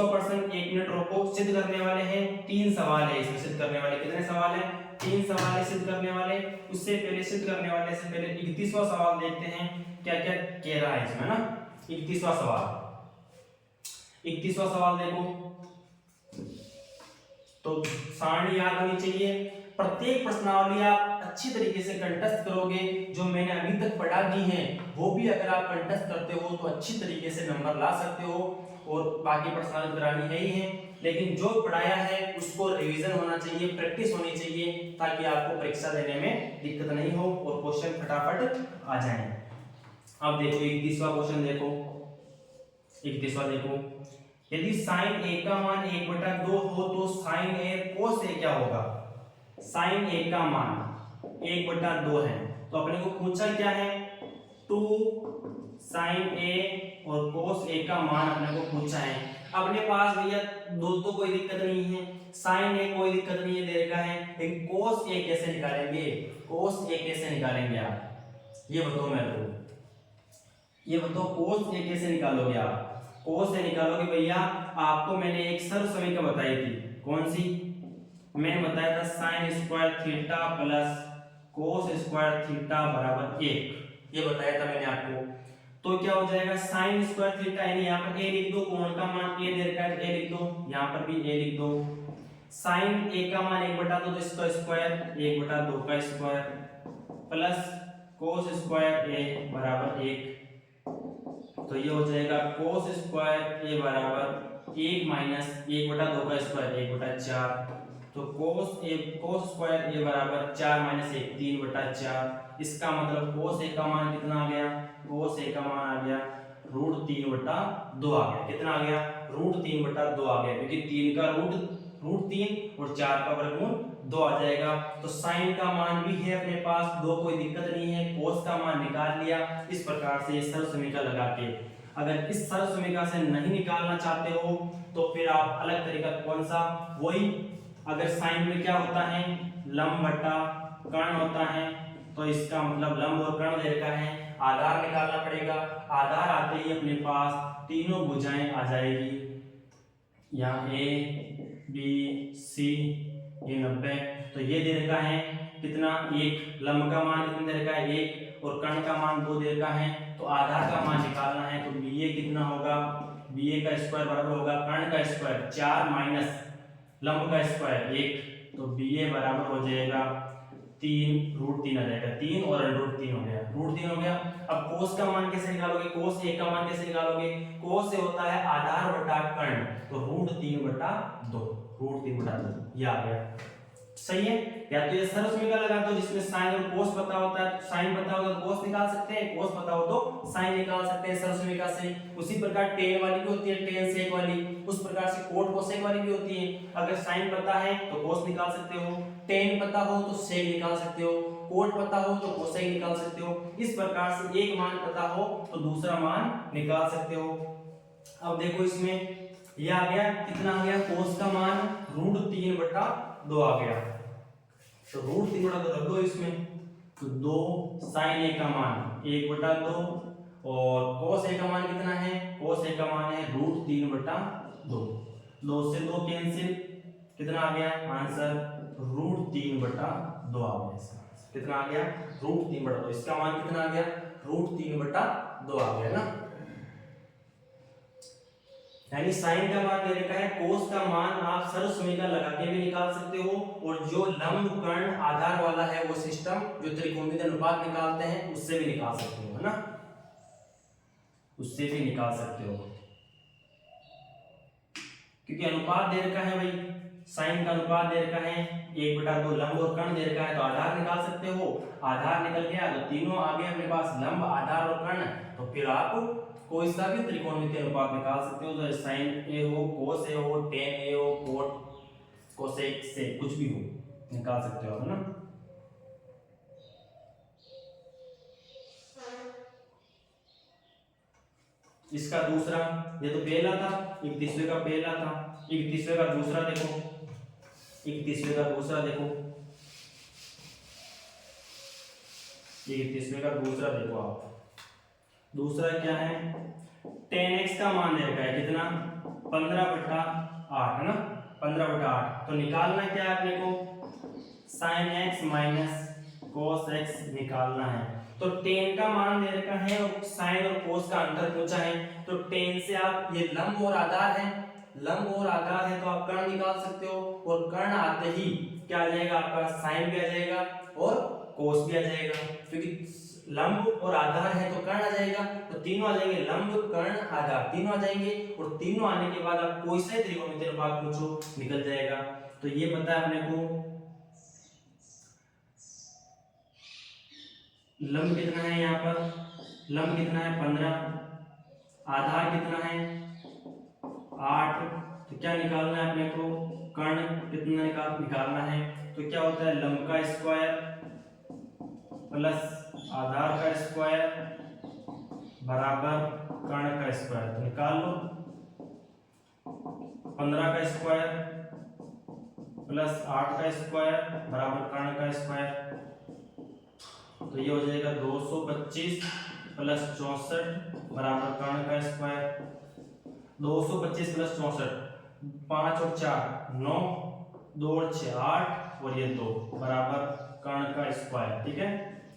प्रश्न 1 मिनट रोको, सिद्ध करने वाले हैं 3 सवाल है इसमें। सिद्ध करने वाले कितने सवाल हैं? 3 सवाल है सिद्ध करने वाले। उससे पहले सिद्ध करने वाले से पहले 31वां सवाल देखते हैं क्या क्या कह रहा है इसमें ना। 31वां सवाल देखो, तो सारणी याद होनी चाहिए। प्रत्येक प्रश्नावली आप अच्छी तरीके से कंठस्थ करोगे। जो मैंने अभी तक पढ़ा दी है वो भी अगर आप कंठस्थ करते हो तो अच्छी तरीके से नंबर ला सकते हो। और बाकी प्रश्नावली करानी है ही है, लेकिन जो पढ़ाया है उसको रिवीजन होना चाहिए, प्रैक्टिस होनी चाहिए, ताकि आपको परीक्षा देने में दिक्कत नहीं हो और क्वेश्चन फटाफट आ जाए। अब देखो 31वां क्वेश्चन देखो, 31वां देखो, यदि साइन ए का मान 1/2 हो तो साइन ए कोस ए क्या होगा? साइन ए का मान 1/2 है, तो अपने को पूछा क्या है? 2 साइन ए और कोस ए का मान अपने को पूछा है। अपने पास भैया दो तो कोई दिक्कत नहीं है, साइन ए कोई दिक्कत नहीं है दे रखा है, लेकिन कोस ए कैसे निकालेंगे? कोस ए कैसे निकालेंगे आप ये बताओ मेरे को, ये बताओ कोस ए कैसे निकालोगे आप? कोस ए निकालोगे भैया, आपको मैंने एक सरल समीकरण बताई थी, कौन सी? मैंने बताया था sine square theta plus cos square theta बराबर 1, ये बताया था मैंने आपको। तो क्या हो जाएगा? साइन स्क्वायर थीटा, यानी यहाँ पर ए लिख दो, कोण का मान ए दे रखा है ए लिख दो, यहाँ पर भी ए लिख दो। साइन ए का मान 1/2 तो इसका स्क्वायर 1/2 का स्क्वायर प्लस कोस स्क्वायर ए बराबर 1, तो ये हो जाएगा कोस स्क्वायर ए बराबर 1 माइनस 1/2 का स्क्वायर 1/4, तो कोस स्क्वायर ए बराबर 4 माइनस 1 3/4। इसका मतलब कोस ए का मान कितना आ गया? कोस ए का मान आ गया √3/2 आ गया। कितना आ गया? √3/2 आ गया, क्योंकि 3 का √3 और 4 का वर्गमूल 2 आ जाएगा। तो साइन का मान भी है अपने पास 2, कोई दिक्कत नहीं है। कोस का मान निकाल लिया। इस प्रकार से सरल समीकरण लगा के, अगर इस सरल समीकरण से नहीं निकालना चाहते हो तो फिर आप अलग तरीका, कौन सा? वही, अगर साइन में क्या होता है? लंब बटा कर्ण होता है, तो इसका मतलब लंब और कर्ण दे रखा है, आधार निकालना पड़ेगा। आधार आते ही अपने पास तीनों भुजाएं आ जाएगी, यहाँ ए बी सी, ये 90, तो ये दे रखा है कितना? 1, लंब का मान कितना दे रखा है? 1, और कर्ण का मान 2 दे रखा है, तो आधार का मान निकालना है। तो बी ए कितना होगा? बी ए का स्क्वायर बराबर होगा कर्ण का स्क्वायर 4 माइनस लंब का स्क्वायर 1, तो बी ए बराबर हो जाएगा 3 √3 आ जाएगा, 3 और √3 हो गया, √3 हो गया। अब कोस का मान कैसे निकालोगे? कोस ए का मान कैसे निकालोगे? कोस से होता है आधार बटा कर्ण, तो √3/2, √3/2 ये आ गया। सही है? या तो ये सरल समीकरण लगा दो जिसमें साइन और कोस पता होता है, साइन पता होगा तो कोस निकाल सकते हैं, कोस पता हो तो साइन निकाल सकते हैं सरल समीकरण से। उसी प्रकार टेन वाली भी होती है, टेन सेक वाली, उस प्रकार से कोट कोसेक वाली भी होती है। अगर साइन पता है तो कोस निकाल सकते हो, टेन पता हो तो सेक निकाल सकते हो, कोट पता हो तो कोसेक निकाल सकते हो। इस प्रकार से एक मान पता हो तो दूसरा मान निकाल सकते हो। अब देखो इसमें ये आ गया, कितना आ गया? कोस का मान √3/2 आ गया, तो √3/2 रख दो इसमें, तो 2 साइन ए का मान 1/2 और कोस ए का मान कितना है? कोस ए का मान है √3/2, 2 से 2 कैंसिल, कितना आ गया आंसर? √3/2 आ गया। कितना आ गया? √3/2, इसका मान कितना आ गया? √3/2 आ गया ना। यानी साइन का मान दे रखा है, कोस का मान आप सरल समीकरण लगा के भी निकाल सकते हो, और जो लंब कर्ण आधार वाला है वो सिस्टम जो त्रिकोणमिति अनुपात निकालते हैं उससे भी निकाल सकते हो, है ना, उससे भी निकाल सकते हो, क्योंकि अनुपात दे रखा है भाई, साइन का अनुपात दे रखा है 1/2, लंब और कर्ण दे रखा है, तो आधार निकाल सकते हो। आधार निकल गया तो तीनों आ गए अपने पास, लंब, आधार और कर्ण, तो फिर आप कोई सा भी त्रिकोणमितीय अनुपात निकाल सकते हो, तो साइन ए हो, कोस ए हो, टेन ए हो, कोट कोसेक से कुछ भी हो निकाल सकते हो, है ना। इसका दूसरा, ये तो पहला था, 31वें का पहला था, 31वें का दूसरा देखो, 31वें का दूसरा देखो, 31वें का दूसरा देखो आप। दूसरा क्या है? टेन एक्स का मान दे रखा है कितना 15/8 है ना 15/8। तो निकालना क्या है अपने को sine x minus cos x निकालना है। तो टेन का मान दे रखा है और साइन और कोस का अंतर पूछा है। तो टेन से आप ये लंब और आधार है, लंब और आधार है तो आप कर्ण निकाल सकते हो और कर्ण आते ही क्या आ जाएगा आपका साइन भी आ जाएगा और कोस भी आ जाएगा, क्योंकि लंब और आधार है तो कर्ण आ जाएगा। तो तीनों आ जाएंगे, लंब कर्ण आधार तीनों आ जाएंगे और तीनों आने के बाद आप कोई से त्रिकोणमितीय अनुपात पूछो निकल जाएगा। तो ये पता है अपने को लंब कितना है, यहाँ पर लंब कितना है 15, आधार कितना है 8। तो क्या निकालना है अपने को कर्ण कितना निकालना है। तो क्या होता है लंब का स्क्वायर प्लस आधार का स्क्वायर बराबर कर्ण का स्क्वायर। तो निकाल लो 15 का स्क्वायर प्लस 8 का स्क्वायर बराबर कर्ण का स्क्वायर। तो ये हो जाएगा 225 प्लस 64 बराबर कर्ण का स्क्वायर। 225 प्लस 64 5 और 4 9 2 और 6 8 और ये 2 बराबर कर्ण का स्क्वायर। ठीक है,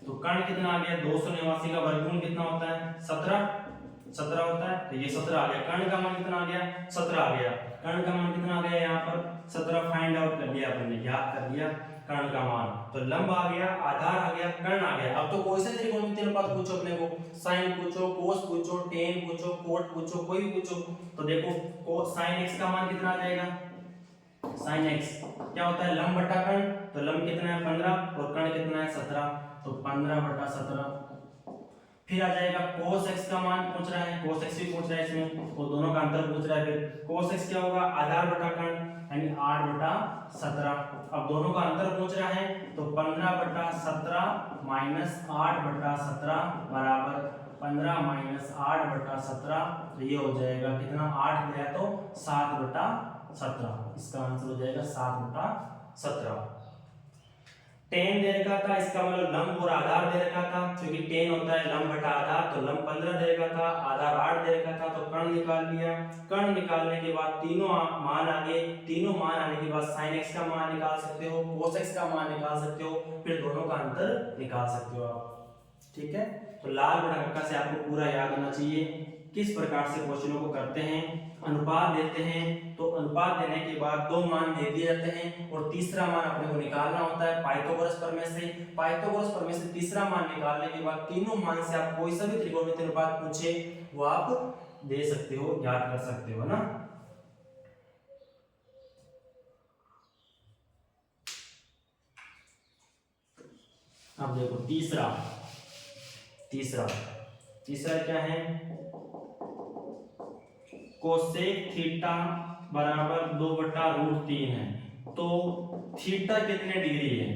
तो कर्ण कितना आ गया 289 का वर्गमूल कितना होता है 17 होता है। तो ये 17 आ गया, कर्ण का मान कितना आ गया 17 आ गया। कर्ण का मान कितना आ गया यहाँ पर 17 फाइंड आउट कर लिया अपन ने, याद कर लिया कर्ण का मान। तो लंब आ गया, आधार आ गया, कर्ण आ गया। अब तो कोई सा त्रिकोणमितीय अनुपात पूछो अपने को, साइन पूछो, कोस पूछो, टेन पूछो, कोट पूछो, कोई भी पूछो। तो देखो साइन एक्स का मान कितना आ जाएगा, साइन एक्स क्या होता है लंब बटा कर्ण। तो लंब कितना है 15 और कर्ण कितना है 17, तो 15/17। फिर आ जाएगा cos x का मान पूछ रहा है, cos x भी पूछ रहा है इसमें, तो दोनों का अंतर पूछ रहा है। फिर cos x क्या होगा आधार बटा कर्ण यानी 8/17। अब दोनों का अंतर पूछ रहा है तो 15/17 माइनस 8/17 बराबर 15 माइनस 8/17। तो ये हो जाएगा कितना 8 गया तो 7/17। इसका आंसर हो जाएगा 7/17। टेन दे रखा था, इसका मतलब लंब और आधार दे रखा था, क्योंकि टेन होता है लंब बटा आधार। तो लंब 15 दे रखा था, आधार 8 दे रखा था, तो कर्ण निकाल लिया। कर्ण निकालने के बाद तीनों मान आ गए, तीनों मान आने के बाद साइन एक्स का मान निकाल सकते हो, कोस एक्स का मान निकाल सकते हो, फिर दोनों का अंतर निकाल सकते हो आप। ठीक है, तो लाल बटा कक्का से आपको पूरा याद होना चाहिए किस प्रकार से क्वेश्चनों को करते हैं। अनुपात देते हैं तो अनुपात देने के बाद दो मान दे दिए जाते हैं और तीसरा मान अपने को निकालना होता है पाइथागोरस प्रमेय से। पाइथागोरस प्रमेय से तीसरा मान निकालने के बाद तीनों मान से आप कोई सा भी त्रिकोणमितीय अनुपात पूछे वो आप दे सकते हो, याद कर सकते हो ना। अब देखो तीसरा क्या है, कोसेक थीटा बराबर 2/√3 है। तो थीटा कितने डिग्री है,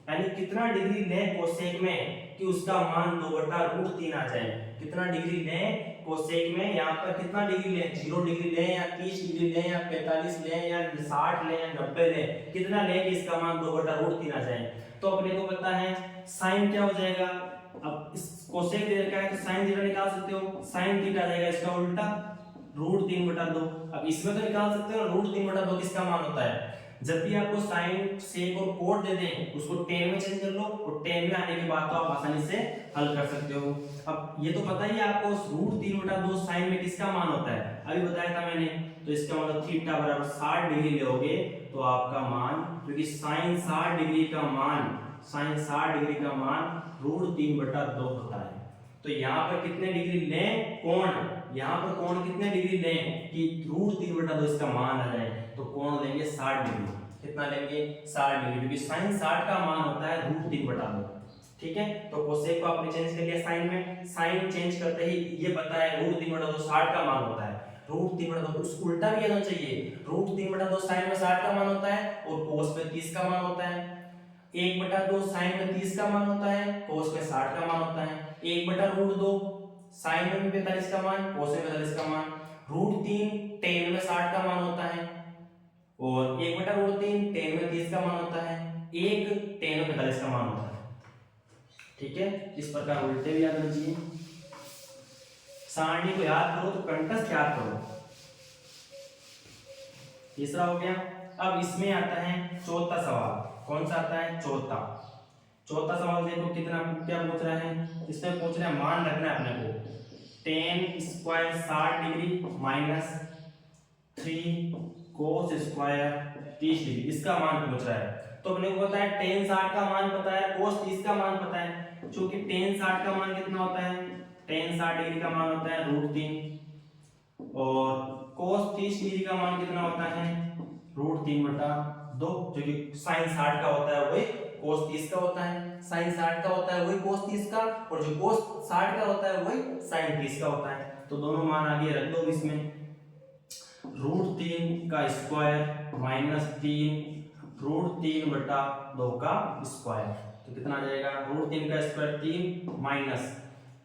यानी कितना डिग्री लें कोसेक में कि उसका मान 2/√3 आ जाए। कितना डिग्री लें कोसेक में, यहाँ पर कितना डिग्री लें, 0 डिग्री लें या 30 डिग्री लें या 45 लें या 60 लें या 90 लें, कितना लें कि इसका मान 2/√3 आ जाए। तो अपने को पता है साइन क्या हो जाएगा, अब इस कोसेक दे रखा है तो साइन थीटा निकाल सकते हो, साइन थीटा आ जाएगा इसका उल्टा √3/2। अब इसमें तो निकाल सकते हो √3/2 किसका मान होता है। जब भी आपको साइन सेक और कोट दे दें उसको टेन में चेंज कर लो और टेन में आने के बाद तो आप आसानी से हल कर सकते हो। अब ये तो पता ही है आपको √3/2 साइन में किसका मान होता है, अभी बताया था मैंने। तो इसका मतलब थीटा बराबर 60 डिग्री लोगे तो आपका मान, क्योंकि साइन 60 डिग्री का मान √3/2 होता है। तो यहाँ पर कितने डिग्री लें कोण, यहाँ पर कोण कितने डिग्री लें कि √3/2 इसका मान आ जाए। तो कोण लेंगे 60 डिग्री, कितना लेंगे 60 डिग्री, क्योंकि साइन 60 का मान होता है √3/2। ठीक है, तो कोसेक को आपने चेंज कर लिया साइन में, साइन चेंज करते ही ये पता है √3/2 60 का मान होता है। √3/2 उसको उल्टा भी आना चाहिए, √3/2 साइन में 60 का मान होता है और कोस में 30 का मान होता है। 1/2 साइन में 30 का मान होता है, कोस में 60 का मान होता है। 1/√2 साइन में 45 का मान, कोस में 45 का मान। √3 टेन में 60 का मान होता है और 1/√3 टेन में 30 का मान होता है, 1 टेन में 45 का मान होता है। ठीक है, इस प्रकार उल्टे भी याद रखिए। सारणी को याद करो तो कंटस्थ याद करो। तीसरा हो गया। अब इसमें आता है चौथा सवाल। कौन सा आता है? चौथा सवाल देखो कितना क्या पूछ रहा है। इसमें पूछ रहा है मान रखना है अपने को tan square 60 degree minus 3 cos square 30 degree, इसका मान पूछ रहा है। तो अपने को पता है tan 60 का मान पता है, cos 30 का मान पता है। क्योंकि tan 60 का मान कितना होता है? tan 60 डिग्री का मान होता है √3 और cos 30 डिग्री का मान कितना होता है? √3/2। जो कि sin 60 का होता है वही cos 30 का होता है, sin 60 का होता है वही cos 30 का, और जो cos 60 का होता है वही sin 30 का होता है। तो दोनों मान आगे रख दो इसमें। √3 का स्क्वायर माइनस 3 √3/2 का स्क्वायर, तो कितना आ जाएगा? √3 का स्क्वायर 3 माइनस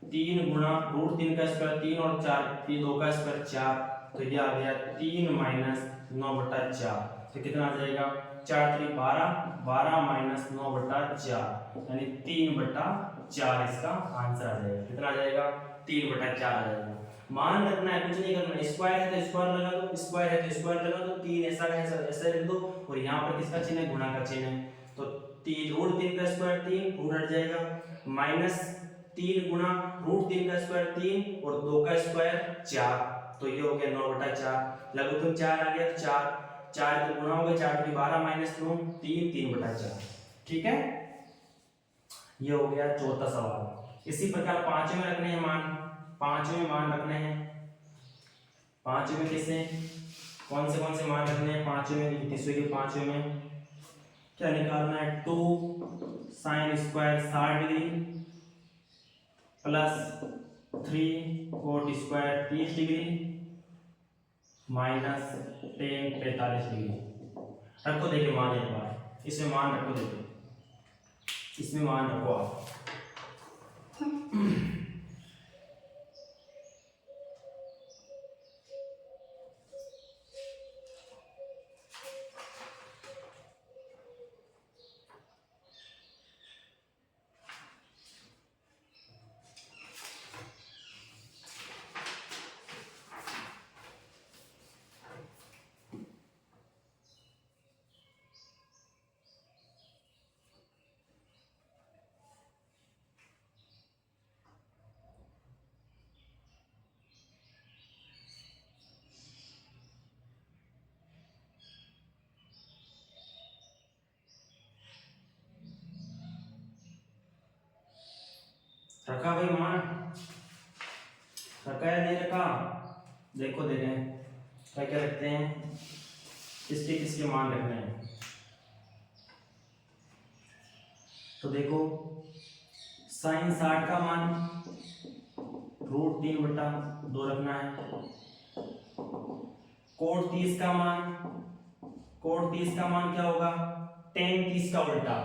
3 गुणा √3 का स्क्वायर 3 और 4, 2 का स्क्वायर 4, तो ये आ गया 3 माइनस 9/4। तो कितना आ जाएगा? 4 3 12, 12 माइनस 9/4 यानी 3/4 इसका आंसर आ जाएगा। कितना आ जाएगा? 3/4 आ जाएगा। मान रखना है, कुछ नहीं करना। स्क्वायर है तो स्क्वायर लगा दो, स्क्वायर है तो स्क्वायर लगा दो, 3 ऐसा है ऐसा लिख दो, और यहाँ पर किसका चिन्ह है? गुणा का चिन्ह है। तो 3 √3 का स्क्वायर 3 रूट हट जाएगा, माइनस 3 गुणा √3 का स्क्वायर 3 और 2 का स्क्वायर 4, तो ये हो गया 9/4। लघुत्तम 4 आ गया, 4 तो गुणा हो गया, 4 3 12 माइनस 9 3 3/4। ठीक है, ये हो गया चौथा सवाल। इसी प्रकार पांचवें में रखने हैं मान। पांचवें में मान रखने हैं। पांचवें में किससे कौन से मान रखने हैं? पांचवें में, तीसरे के पांचवें में क्या निकालना है? 2 sin square 60 degree plus 3 cot square 30 degree minus 10 45 degree. रखो देखिए मान एक बार, इसमें मान रखो, देखिए इसमें मान रखो आप। रखा भाई मान? रखा या नहीं रखा? देखो देखें क्या क्या रखते हैं, किसके मान रखने हैं। तो देखो sin 60 का मान √3/2 रखना है। cot 30 का मान, cot 30 का मान क्या होगा? tan 30 का उल्टा,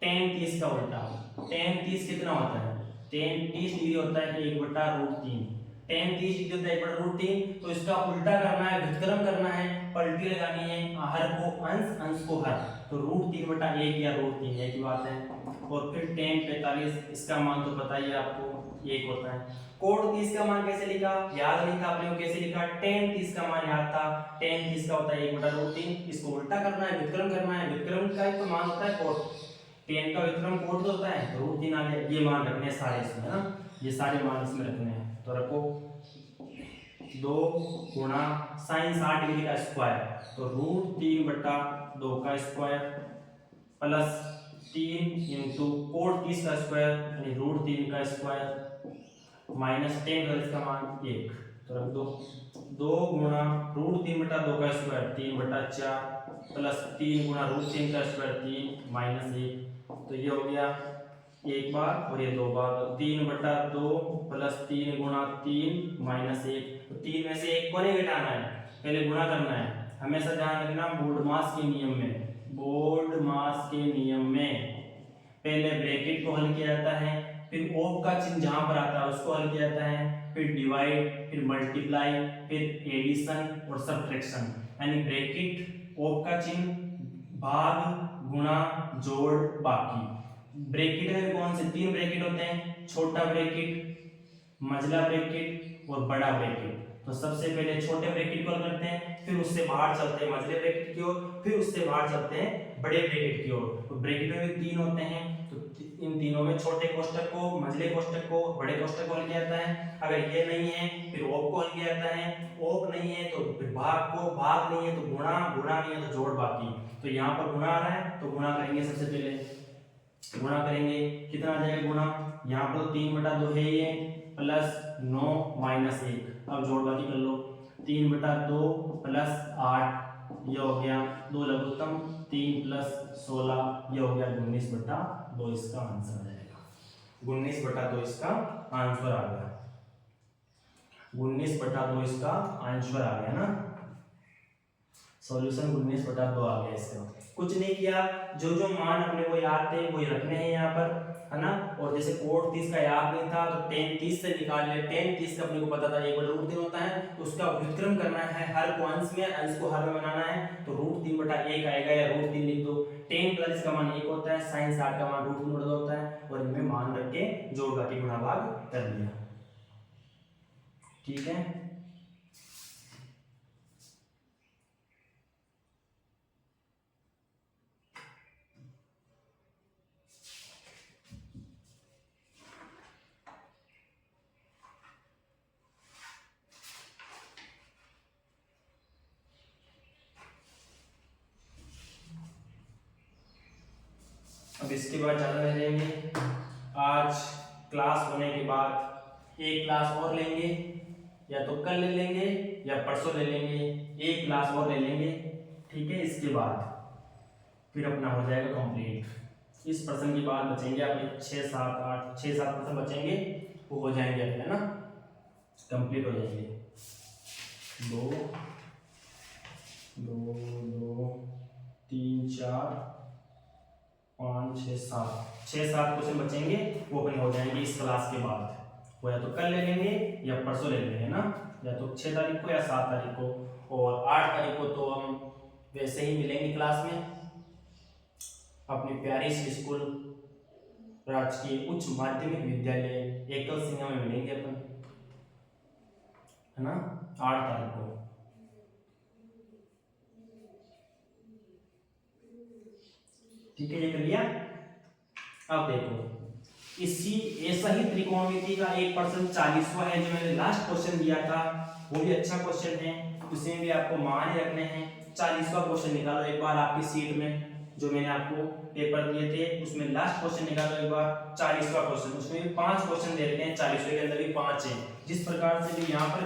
tan 30 का उल्टा। tan 30 कितना होता है? tan 30 डिग्री होता है 1/√3। tan 30 डिग्री होता है 1/√3, तो इसका उल्टा करना है, व्युत्क्रम करना है, पलटी लगानी है, हर को अंश, अंश को हर, तो √3/1 या √3 एक ही बात है। और फिर tan 45, इसका मान तो पता ही है आपको 1 होता है। cot 30 का मान कैसे लिखा? याद नहीं था आपने, कैसे लिखा? tan 30 का मान याद था, tan 30 का होता है 1/√3, इसको उल्टा करना है, व्युत्क्रम करना है, व्युत्क्रम का एक तो मान होता है cot, tan का व्युत्क्रम cot तो होता है, √3 आ गया। ये मान रखने हैं सारे इसमें, है ना, ये सारे मान इसमें रखने हैं। तो रखो 2 गुणा sin 60 डिग्री का स्क्वायर, तो √3/2 का स्क्वायर प्लस 3 इंटू cot 30 का स्क्वायर यानी √3 का स्क्वायर माइनस 10 इसका मान 1, तो रख दो 2 गुणा √3/2 का स्क्वायर 3/4 प्लस 3 गुणा √3 का स्क्वायर 3 माइनस 1, तो ये हो गया एक बार और ये 2 बार, तो 3/2 प्लस 3 गुणा 3 माइनस 1, तो 3 में से 1 को नहीं घटाना है, पहले गुणा करना है। हमेशा ध्यान रखना बोर्डमास के नियम में, बोर्डमास के नियम में पहले ब्रैकेट को हल किया जाता है, फिर ओप का चिन्ह जहां पर आता है उसको हल किया जाता है, फिर डिवाइड, फिर मल्टीप्लाई, फिर एडिशन और सब्ट्रैक्शन, यानी ब्रैकेट, ओप का चिन्ह, भाग, गुणा, जोड़, बाकी। ब्रैकेट में कौन से 3 ब्रैकेट होते हैं? छोटा ब्रैकेट, मझला ब्रैकेट और बड़ा ब्रैकेट। तो सबसे पहले छोटे ब्रैकेट को हल करते हैं, फिर उससे बाहर चलते हैं मझले ब्रैकेट की ओर, फिर उससे बाहर चलते हैं बड़े ब्रैकेट की ओर। तो ब्रैकेट में भी 3 होते हैं, तो इन तीनों में छोटे कोष्ठक को, मझले कोष्ठक को, बड़े कोष्ठक को हल किया जाता है। अगर ये नहीं है फिर ओप को हल किया जाता है, ओप नहीं है तो फिर भाग को, भाग नहीं है तो गुणा, गुणा नहीं है तो जोड़ बाकी। तो यहाँ पर गुणा आ रहा है तो गुणा करेंगे, सबसे पहले गुणा करेंगे, कितना आ जाएगा गुणा, यहाँ पर 3/2 है ये, प्लस 9 माइनस 1, अब जोड़ बाकी कर लो, 3/2 प्लस 8 ये हो गया 2 लघुत्तम, 3 प्लस 16 ये हो गया 19/2, इसका आंसर आ जाएगा 19/2, इसका आंसर आ गया 19/2, इसका आंसर आ गया ना, सॉल्यूशन 19/2 आ गया इसका। कुछ नहीं किया, जो जो मान अपने को याद थे वो रखने हैं यहाँ पर, है ना। और जैसे कोट 30 का याद नहीं था तो 10 30 से निकाल ले, 10 30 का अपने को पता था 1/√3 होता है, तो उसका व्युत्क्रम करना है, हर को अंश में, अंश को हर में बनाना है, तो √3/1 आएगा या √3 लिख दो। 10 40 का मान 1 होता है, sin 60 का मान √3 होता है, और इनमें मान रख के जोड़ बाकी गुणा भाग कर दिया, ठीक है। अब इसके बाद ज़्यादा नहीं लेंगे, आज क्लास होने के बाद एक क्लास और लेंगे, या तो कल ले लेंगे या परसों ले लेंगे, एक क्लास और ले लेंगे, ठीक है। इसके बाद फिर अपना हो जाएगा कंप्लीट। इस प्रश्न के बाद बचेंगे अपने 6 7 8 6 7 प्रश्न बचेंगे, वो हो जाएंगे अपने, है ना, कंप्लीट हो जाएंगे। 2 2 2 3 4 5 6 7 क्वेश्चन बचेंगे, वो अपने हो जाएंगे इस क्लास के बाद। वो या तो कल ले लेंगे या परसों ले लेंगे ना, या तो 6 तारीख को या 7 तारीख को, और 8 तारीख को तो हम वैसे ही मिलेंगे क्लास में अपनी प्यारी सी स्कूल राजकीय उच्च माध्यमिक विद्यालय एकल सिंह में मिलेंगे अपन, है ना, 8 तारीख को। ठीक है, ये कर लिया। अब देखो, इसी ऐसा ही त्रिकोणमिति का एक प्रश्न 40वां है, जो मैंने लास्ट क्वेश्चन दिया था, वो भी अच्छा क्वेश्चन है, उसमें भी आपको मान ही रखने हैं। 40वां क्वेश्चन निकालो एक बार आपकी सीट में, जो मैंने आपको पेपर दिए थे उसमें लास्ट क्वेश्चन निकालो एक बार, 40वां क्वेश्चन। उसमें भी 5 क्वेश्चन दे रखे हैं, 40वें के अंदर भी 5 है। जिस प्रकार से भी यहाँ पर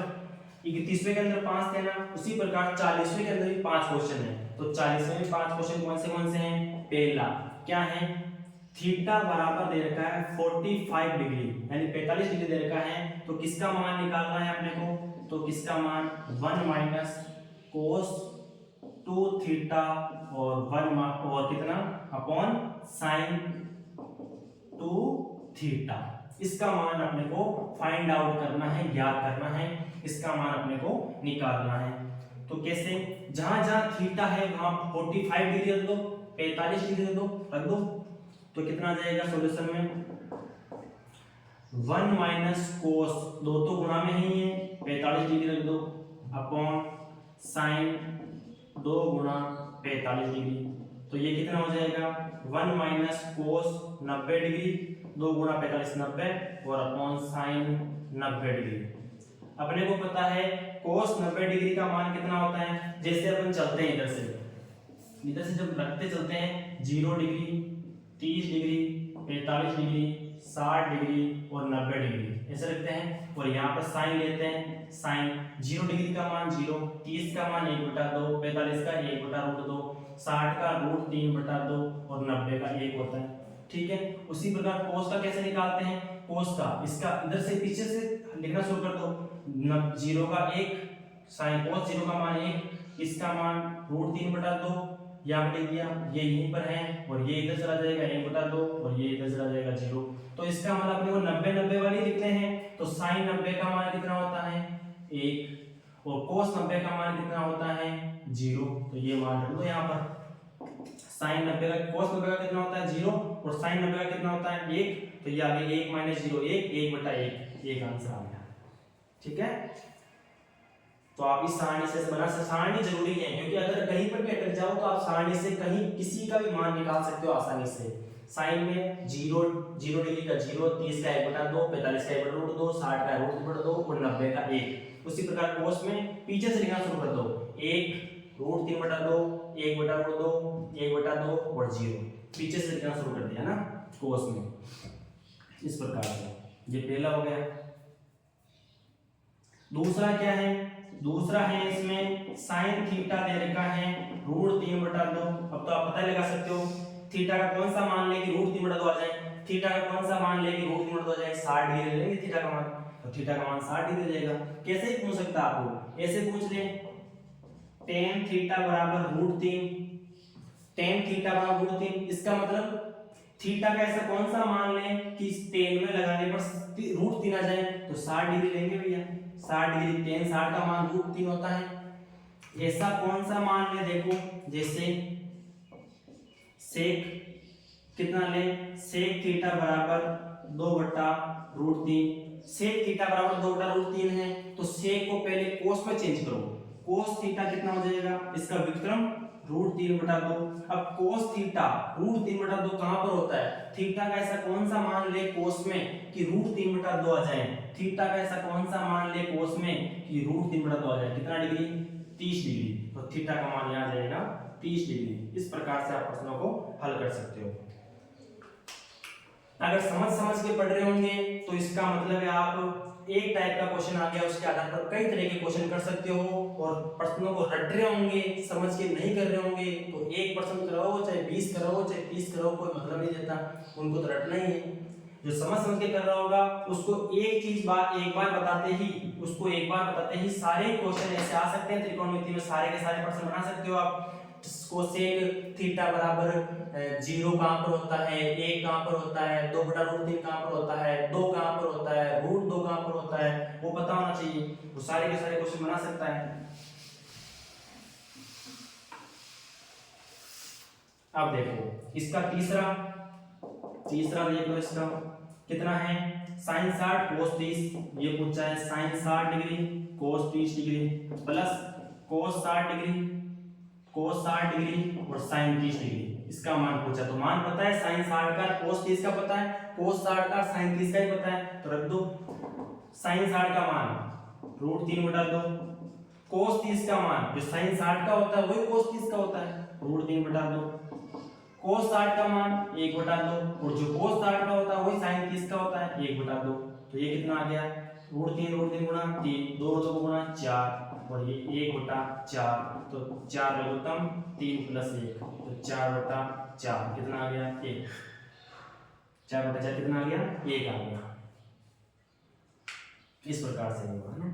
31वें के अंदर 5 थे ना, उसी प्रकार 40वें के अंदर भी 5 क्वेश्चन है। तो 40वें में 5 क्वेश्चन कौन से हैं? पहला क्या है, थीटा बराबर दे रखा है 45 डिग्री, यानी 45 डिग्री दे रखा है, तो किसका मान निकालना है अपने को, तो किसका मान 1 माइनस कोस 2 थीटा और 1 और कितना अपॉन साइन 2 थीटा, इसका मान अपने को फाइंड आउट करना है, ज्ञात करना है, इसका मान अपने को निकालना है। तो कैसे, जहां जहां थीटा है वहां 45 डिग्री रख दो, 45 डिग्री रख दो, तो कितना आ जाएगा सॉल्यूशन में 1 माइनस कोस, दो तो गुणा में ही है, 45 डिग्री रख दो, अपॉन साइन 2 गुणा 45 डिग्री, तो ये कितना हो जाएगा 1 माइनस कोस 90 डिग्री, 2 गुणा 45 90, और अपॉन साइन 90 डिग्री। अपने को पता है कोस 90 डिग्री का मान कितना होता है, जैसे अपन चलते हैं इधर से जब रखते चलते हैं 0 डिग्री 30 डिग्री 45 डिग्री 60 डिग्री और 90 डिग्री ऐसे रखते हैं, और यहाँ पर साइन लेते हैं, साइन 0 डिग्री का मान 0, 30 का मान 1/2, 45 का 1/√2, 60 का √3/2 और 90 का 1 होता है, ठीक है। उसी प्रकार कोस का कैसे निकालते हैं, कोस का इसका इधर से पीछे से लिखना शुरू कर दो, 0 का 1, साइन कोस 0 का मान 1, इसका मान √3/2, यहाँ पे लिख दिया, ये यहीं पर है, और ये इधर चला जाएगा 1/2, और ये इधर चला जाएगा 0, तो इसका मतलब अपने को 90 90 वाली लिखते हैं, तो साइन 90 का मान कितना होता है 1, और कोस 90 का मान कितना होता है 0, तो ये मान रख दो यहाँ पर, साइन 90 का कोस 90 का कितना होता है 0, और साइन 90 का कितना होता है 1, तो ये आ गया 1 - 0 1 1/1, एक आंसर आ गया, ठीक है, तो आप इस सारणी से बना सकते, सारणी जरूरी है क्योंकि अगर कहीं पर भी अटक जाओ तो आप सारणी से कहीं किसी का भी मान निकाल सकते हो आसानी से। साइन में 0 डिग्री का 0, 30 का 1/2, 45 का 1/2, 60 का √3/2 और 90 का 1। उसी प्रकार कोस में पीछे से लिखना शुरू कर दो, 1 √3/2, 1/2, 1/2 और 0, पीछे से लिखना शुरू कर दिया ना कोस में, इस प्रकार से। ये पहला हो गया। दूसरा क्या है, दूसरा है इसमें साइन थीटा दे रखा है √3/2। अब तो आप पता लगा सकते हो थीटा का कौन सा मान ले कि √3/2 आ जाए, थीटा का कौन सा मान ले कि √3/2 आ जाए, 60 डिग्री लेंगे थीटा का मान, तो थीटा का मान 60 डिग्री रहेगा। कैसे ही पूछ सकता है आपको, ऐसे पूछ ले tan थीटा बराबर √3, tan थीटा बराबर √3, इसका मतलब थीटा का ऐसा कौन सा मान ले कि tan में लगाने पर √3 आ जाए, तो 60 डिग्री लेंगे भैया, 60 डिग्री, tan 60 का मान √3 होता है। ऐसा कौन सा मान ले, देखो जैसे सेक कितना ले, सेक थीटा बराबर 2/√3, सेक थीटा बराबर 2/√3 है, तो सेक को पहले कोस में चेंज करो, कोस थीटा कितना हो जाएगा, इसका विक्रम √3/2। अब कोस थीटा √3/2 कहां पर होता है, थीटा का ऐसा कौन सा मान ले कोस में कि √3/2 आ जाए, थीटा का ऐसा कौन सा मान ले कोस में कि √3/2 आ जाए, कितना डिग्री, 30 डिग्री, तो थीटा का मान यहां जाएगा 30 डिग्री। इस प्रकार से आप प्रश्नों को हल कर सकते हो। अगर समझ के पढ़ रहे होंगे तो इसका मतलब है आप एक टाइप का क्वेश्चन आ गया, उसके आधार पर कई तरह के क्वेश्चन कर सकते हो, और प्रश्नों को रट रहे होंगे, समझ के नहीं कर रहे होंगे तो 1% कराओ चाहे 20 कराओ चाहे 30 कराओ, कोई मतलब नहीं देता, उनको तो रटना ही है। जो समझ के कर रहा होगा उसको एक बार बताते ही सारे क्वेश्चन ऐसे आ सकते हैं, त्रिकोणमिति में सारे के सारे प्रश्न बना सकते हो आप। कोसेक थीटा बराबर 0 कहां पर होता है, 1 कहां पर होता है, 2/√3 कहां पर होता है, 2 कहां पर होता है, √2 कहां पर होता है, वो पता होना चाहिए, वो सारे के सारे क्वेश्चन बना सकता है। अब देखो इसका तीसरा देख लो, इसका कितना है, sin 60 cos 30, ये पूछा है sin 60 degree cos 30 degree plus cos 60 degree और sin 30 डिग्री, इसका मान पूछा, तो मान पता है sin 60 का, cos 30 का पता है, cos 60 का sin 30 का ही पता है, तो रख दो। sin 60 का मान √3/2, cos 30 का मान जो sin 60 का होता है वही cos 30 का होता है, √3/2, cos 60 का मान 1/2 और जो cos 60 का होता है वही sin 30 का होता है 1/2, तो ये कितना आ गया, √3 गुणा 3, 2 गुणा 4 और ये 1/4, तो 4 लघुत्तम 3 + 1, तो 4/4 कितना आ गया, 1, 4/4 कितना आ गया, 1 आ गया। इस प्रकार से होगा ना।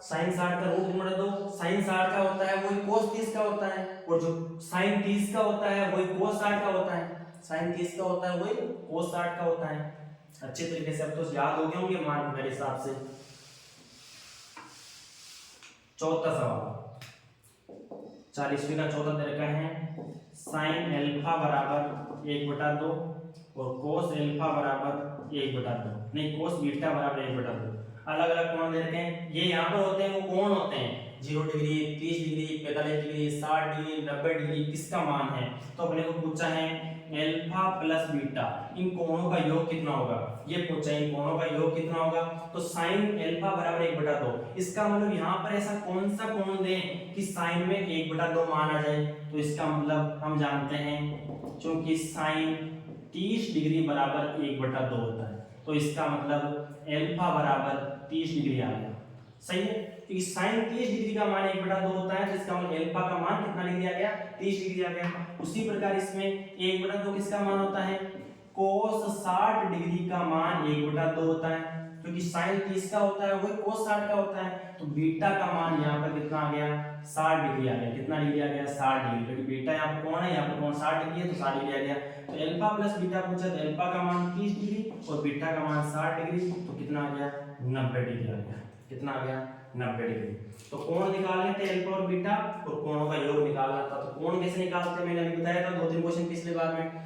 sin 60 का √3/2, sin 60 का होता है वही cos 30 का होता है, और जो sin 30 का होता है वही cos 60 का होता है, sin 30 का होता है वही cos 60 का होता है। अच्छे तरीके से अब तो याद हो गए होंगे मान मेरे हिसाब से। चौथा सवाल 40वें का चौथा दे रखा है, sin अल्फा बराबर 1/2 और cos अल्फा बराबर 1/2, नहीं cos बीटा बराबर 1/2, अलग अलग कोण दे रखे हैं, ये यहाँ पर होते हैं वो कोण होते हैं 0 degree, 30 degree, 45 degree, 60 degree, 90 degree, किसका मान है, तो अपने को पूछा है अल्फा प्लस बीटा, इन कोणों का योग कितना होगा, ये पूछा है इन कोणों का योग कितना होगा, तो sin अल्फा बराबर 1/2, इसका मतलब यहाँ पर ऐसा कौन सा कोण दें कि sin में 1/2 मान आ जाए, तो इसका मतलब हम जानते हैं क्योंकि sin 30 डिग्री बराबर 1/2 होता है, तो इसका मतलब अल्फा बराबर 30 डिग्री आ गया, सही है, तो इस sin 30 डिग्री का मान 1/2 होता है, तो इसका मतलब अल्फा का मान कितना डिग्री आ गया, 30 डिग्री आ गया। उसी प्रकार इसमें 1/2 किसका मान होता है, cos 60 डिग्री का मान 1/2 होता है, क्योंकि sin 30 का होता है वही cos 60 का होता है, तो बीटा का मान यहाँ पर कितना आ गया, 60 डिग्री आ गया, कितना डिग्री आ गया, 60 डिग्री, क्योंकि बीटा यहाँ पर कौन है, यहाँ पर कौन 60 डिग्री है, तो 60 डिग्री आ गया। तो अल्फा प्लस बीटा पूछा, तो अल्फा का मान 30 डिग्री और बीटा का मान 60 डिग्री, तो कितना आ गया, 90 डिग्री आ गया, कितना आ गया, 90 डिग्री। तो कोण निकालने थे अल्फा और बीटा और कोणों का योग निकालना था। तो कोण कैसे निकालते हैं मैंने अभी बताया था 2-3 क्वेश्चन पिछले बार में।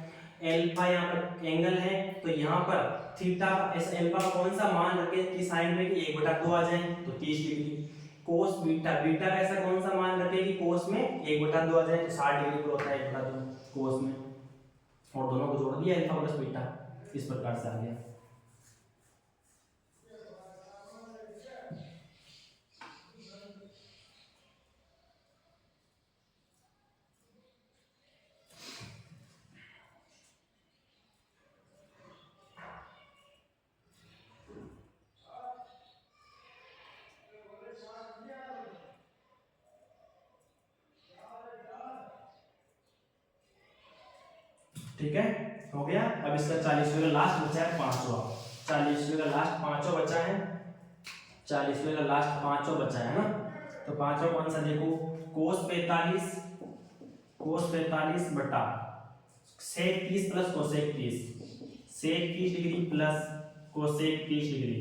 अल्फा यहाँ पर एंगल है तो यहाँ पर थीटा इस अल्फा का कौन सा मान रखें कि साइन में कि 1/2 आ जाए तो 30 डिग्री। कोस बीटा, बीटा का ऐसा कौन सा मान रखें कि कोस में 1/2 आ जाए तो 60 डिग्री पर होता है 1/2 कोस में, और दोनों को जोड़ दिया अल्फा प्लस बीटा, इस प्रकार से आ गया। ठीक है, हो गया। अब इसका 40वें का लास्ट बचा है 5वां। 40वें का लास्ट 5वां बचा है, 40वें का लास्ट 5वां बचा है ना। तो 5वां कौन सा देखो, कोस 45 बटा सेक 30 प्लस कोसेक 30, सेक 30 डिग्री प्लस कोसेक 30 डिग्री।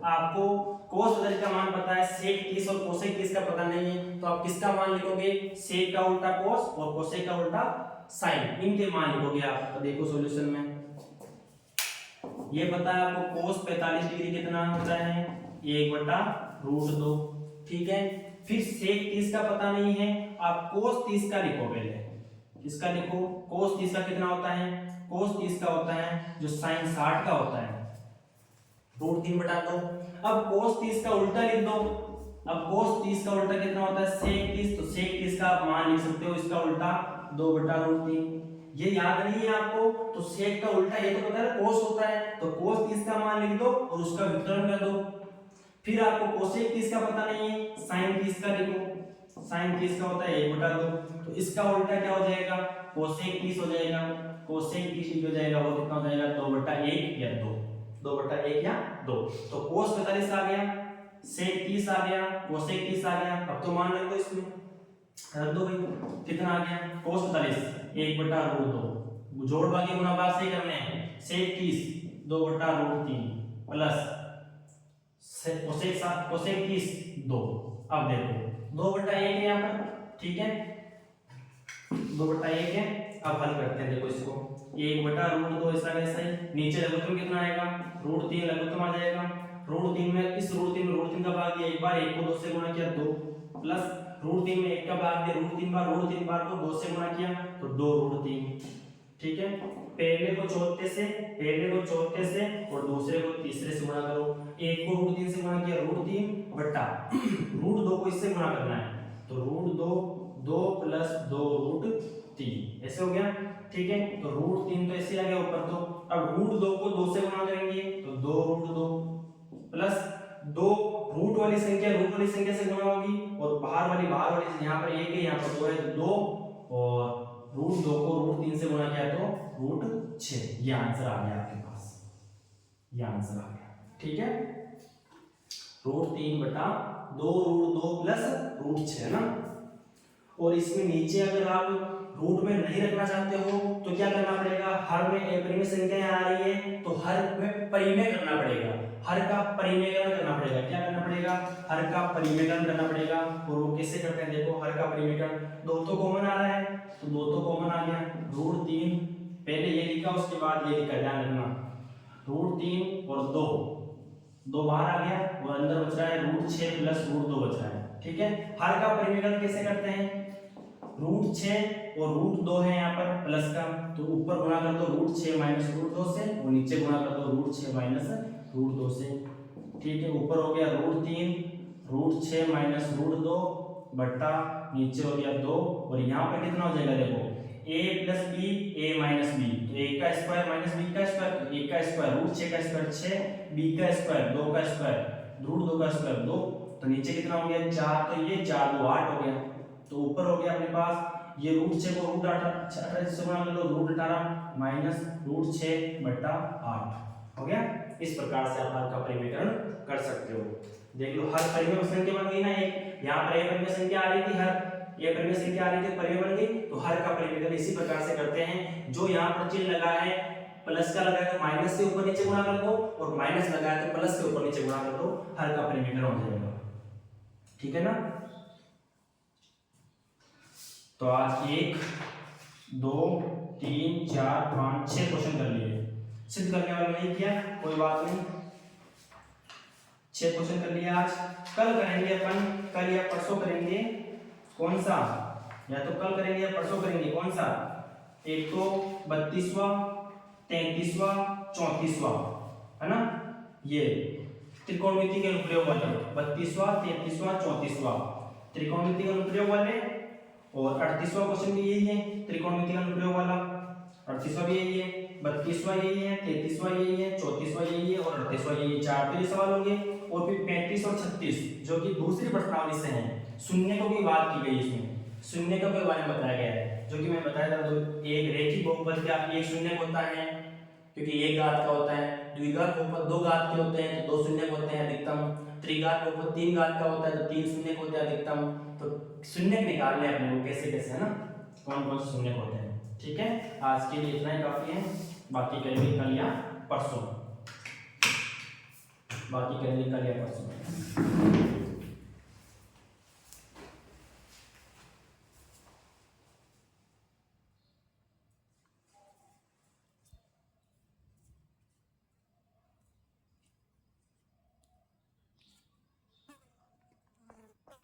आपको कोस बदल का मान पता है, सेक 30 और कोसेक 30 का पता नहीं है, तो आप किसका मान लिखोगे, सेक का उल्टा कोस और कोसेक का उल्टा साइन, इनके मान लिखोगे आप। तो देखो सॉल्यूशन में ये पता है आपको, कोस 45 डिग्री कितना होता है 1/√2, ठीक है। फिर सेक 30 का पता नहीं है, आप कोस 30 का लिखो पहले। किसका लिखो, कोस 30 का कितना होता है, कोस 30 का होता है जो साइन 60 का होता है √3/2। अब कोस 30 का उल्टा लिख दो। अब कोस 30 का उल्टा कितना होता है सेक 30, तो सेक 30 का आप मान लिख सकते हो इसका उल्टा 2/√3। ये याद नहीं है आपको तो सेक का उल्टा ये तो पता है कोस होता है, तो कोस 30 का मान लिख दो और उसका विकर्ण कर दो। फिर आपको कोसेक 30 का पता नहीं है, साइन 30 का लिखो। साइन 30 का होता है 1/2, तो इसका उल्टा क्या हो जाएगा, कोसेक 30 हो जाएगा। कोसेक 30 हो जाएगा, वो कितना हो जाएगा 2/1 या 2, 2/1 या 2। तो कोस 45 आ गया, सेक 30 आ गया, कोसेक 30 आ गया। अब तो मान रख दो इसमें, रख दो भाई, कितना आ गया कोस 45 1/√2, जोड़ भागी गुणा भाग से करने हैं। सेक 30 2/√3 प्लस कोसेक 30 2। अब देखो 2/1 है यहाँ पर, ठीक है 2/1 है। अब हल करते हैं, देखो इसको 1/√2 ऐसा कैसा है, नीचे लघुत्तम कितना आएगा √3 लघुत्तम आ जाएगा। √3 में इस √3 का भाग दिया एक बार, 1 को 2 से गुणा किया 2, प्लस √3 में 1 का भाग दिया √3 बार को 2 से गुणा किया तो 2√3, ठीक है। पहले को चौथे से और दूसरे को तीसरे से गुणा करो। 1 को √3 से गुणा किया √3 बटा √2 को इससे गुणा करना है तो √2 2 प्लस 2√3 ऐसे हो गया, ठीक है। तो √3 तो ऐसे आ गया ऊपर, तो अब √2 को 2 से गुणा करेंगे तो 2√2 प्लस 2 रूट वाली संख्या से गुणा होगी और बाहर वाली यहाँ पर 1 है यहाँ पर 2 है तो 2, और √2 को √3 से गुणा किया तो √6। ये आंसर आ गया आपके पास, ये आंसर आ गया, ठीक है। √3 बटा 2√2 प्लस √6 है ना। और इसमें नीचे अगर आप रूट में नहीं रखना चाहते हो तो क्या करना पड़ेगा, हर में अपरिमेय संख्याएं आ रही है तो हर में परिमेय करना पड़ेगा, हर का परिमेयकरण करना पड़ेगा। क्या करना पड़ेगा, हर का परिमेयकरण करना पड़ेगा। और वो कैसे करते हैं, देखो हर का परिमेयकरण, 2 तो कॉमन आ रहा है तो 2 तो कॉमन आ गया, √3 पहले ये लिखा उसके बाद ये लिखा, ध्यान रखना √3 और 2 बाहर आ गया और अंदर बच रहा है √6 प्लस √2 बच रहा है, ठीक है। हर का परिमेयकरण कैसे करते हैं, √6 और √2 है यहाँ पर प्लस का, तो ऊपर गुणा कर दो √6 माइनस √2 से और नीचे गुणा कर दो √6 माइनस √2 से, ठीक है। ऊपर हो गया √3 √6 माइनस √2 बट्टा नीचे हो गया 2, और यहाँ पर कितना हो जाएगा, देखो a plus B a minus B, तो a का स्क्वायर माइनस b का स्क्वायर, तो a का स्क्वायर √6 का स्क्वायर 6, b का स्क्वायर 2 का स्क्वायर √2 का स्क्वायर 2, तो नीचे कितना हो गया 4, तो ये 4 2 8 हो गया। तो ऊपर हो गया अपने पास ये √6 को √18 से गुणा कर लो, √18 माइनस √6 बट्टा 8 हो गया। इस प्रकार से आप हर का परिमेयकरण कर सकते हो। देख लो हर परिमेय संख्या बन गई ना, एक यहाँ पर परिमेय संख्या आ रही थी, हर ये परिमेय संख्या आ रही थी, परिमेय बन गई, तो हर का परिमेयकरण इसी प्रकार से करते हैं। जो यहाँ पर चिन्ह लगा है प्लस का लगा है तो माइनस से ऊपर नीचे गुणा कर दो, और माइनस लगा है तो प्लस से ऊपर नीचे गुणा कर दो, हर का परिमेयकरण हो जाएगा। ठीक है ना। तो आज 1 2 3 4 5 6 क्वेश्चन कर लिए। सिद्ध करने वाला नहीं किया कोई बात नहीं, 6 क्वेश्चन कर लिए आज। कल करेंगे अपन, कल या परसों करेंगे कौन सा, या तो कल करेंगे या परसों करेंगे कौन सा, एक तो 32वां 33वां 34वां, है ना, ये त्रिकोणमिति के अनुप्रयोग वाले 32वां 33वां 34वां त्रिकोणमिति के अनुप्रयोग वाले, और 38वां क्वेश्चन भी यही है त्रिकोणमिति का अनुप्रयोग वाला, 38वां भी यही है, 32वां यही है, 33वां यही है, 34वां यही है और 38वां यही है। 4 तो ये सवाल होंगे, और फिर 35 और 36 जो कि दूसरी प्रश्नावली से हैं, शून्य को भी बात की गई, इसमें शून्य के बारे में बताया गया है, जो कि मैं बताया था। तो एक रेखिक बहुपद का एक शून्य होता है क्योंकि एक घात का होता है, द्विघात बहुपद 2 घात के होते हैं तो 2 शून्य होते हैं अधिकतम, त्रिघात बहुपद 3 घात का होता है तो 3 शून्य होते हैं अधिकतम। तो शून्य निकालने अपने को कैसे कैसे, है ना, कौन कौन से शून्य होते हैं। ठीक है, आज के लिए इतना ही काफी है, बाकी करेंगे कल या परसों, बाकी करेंगे कल या परसों।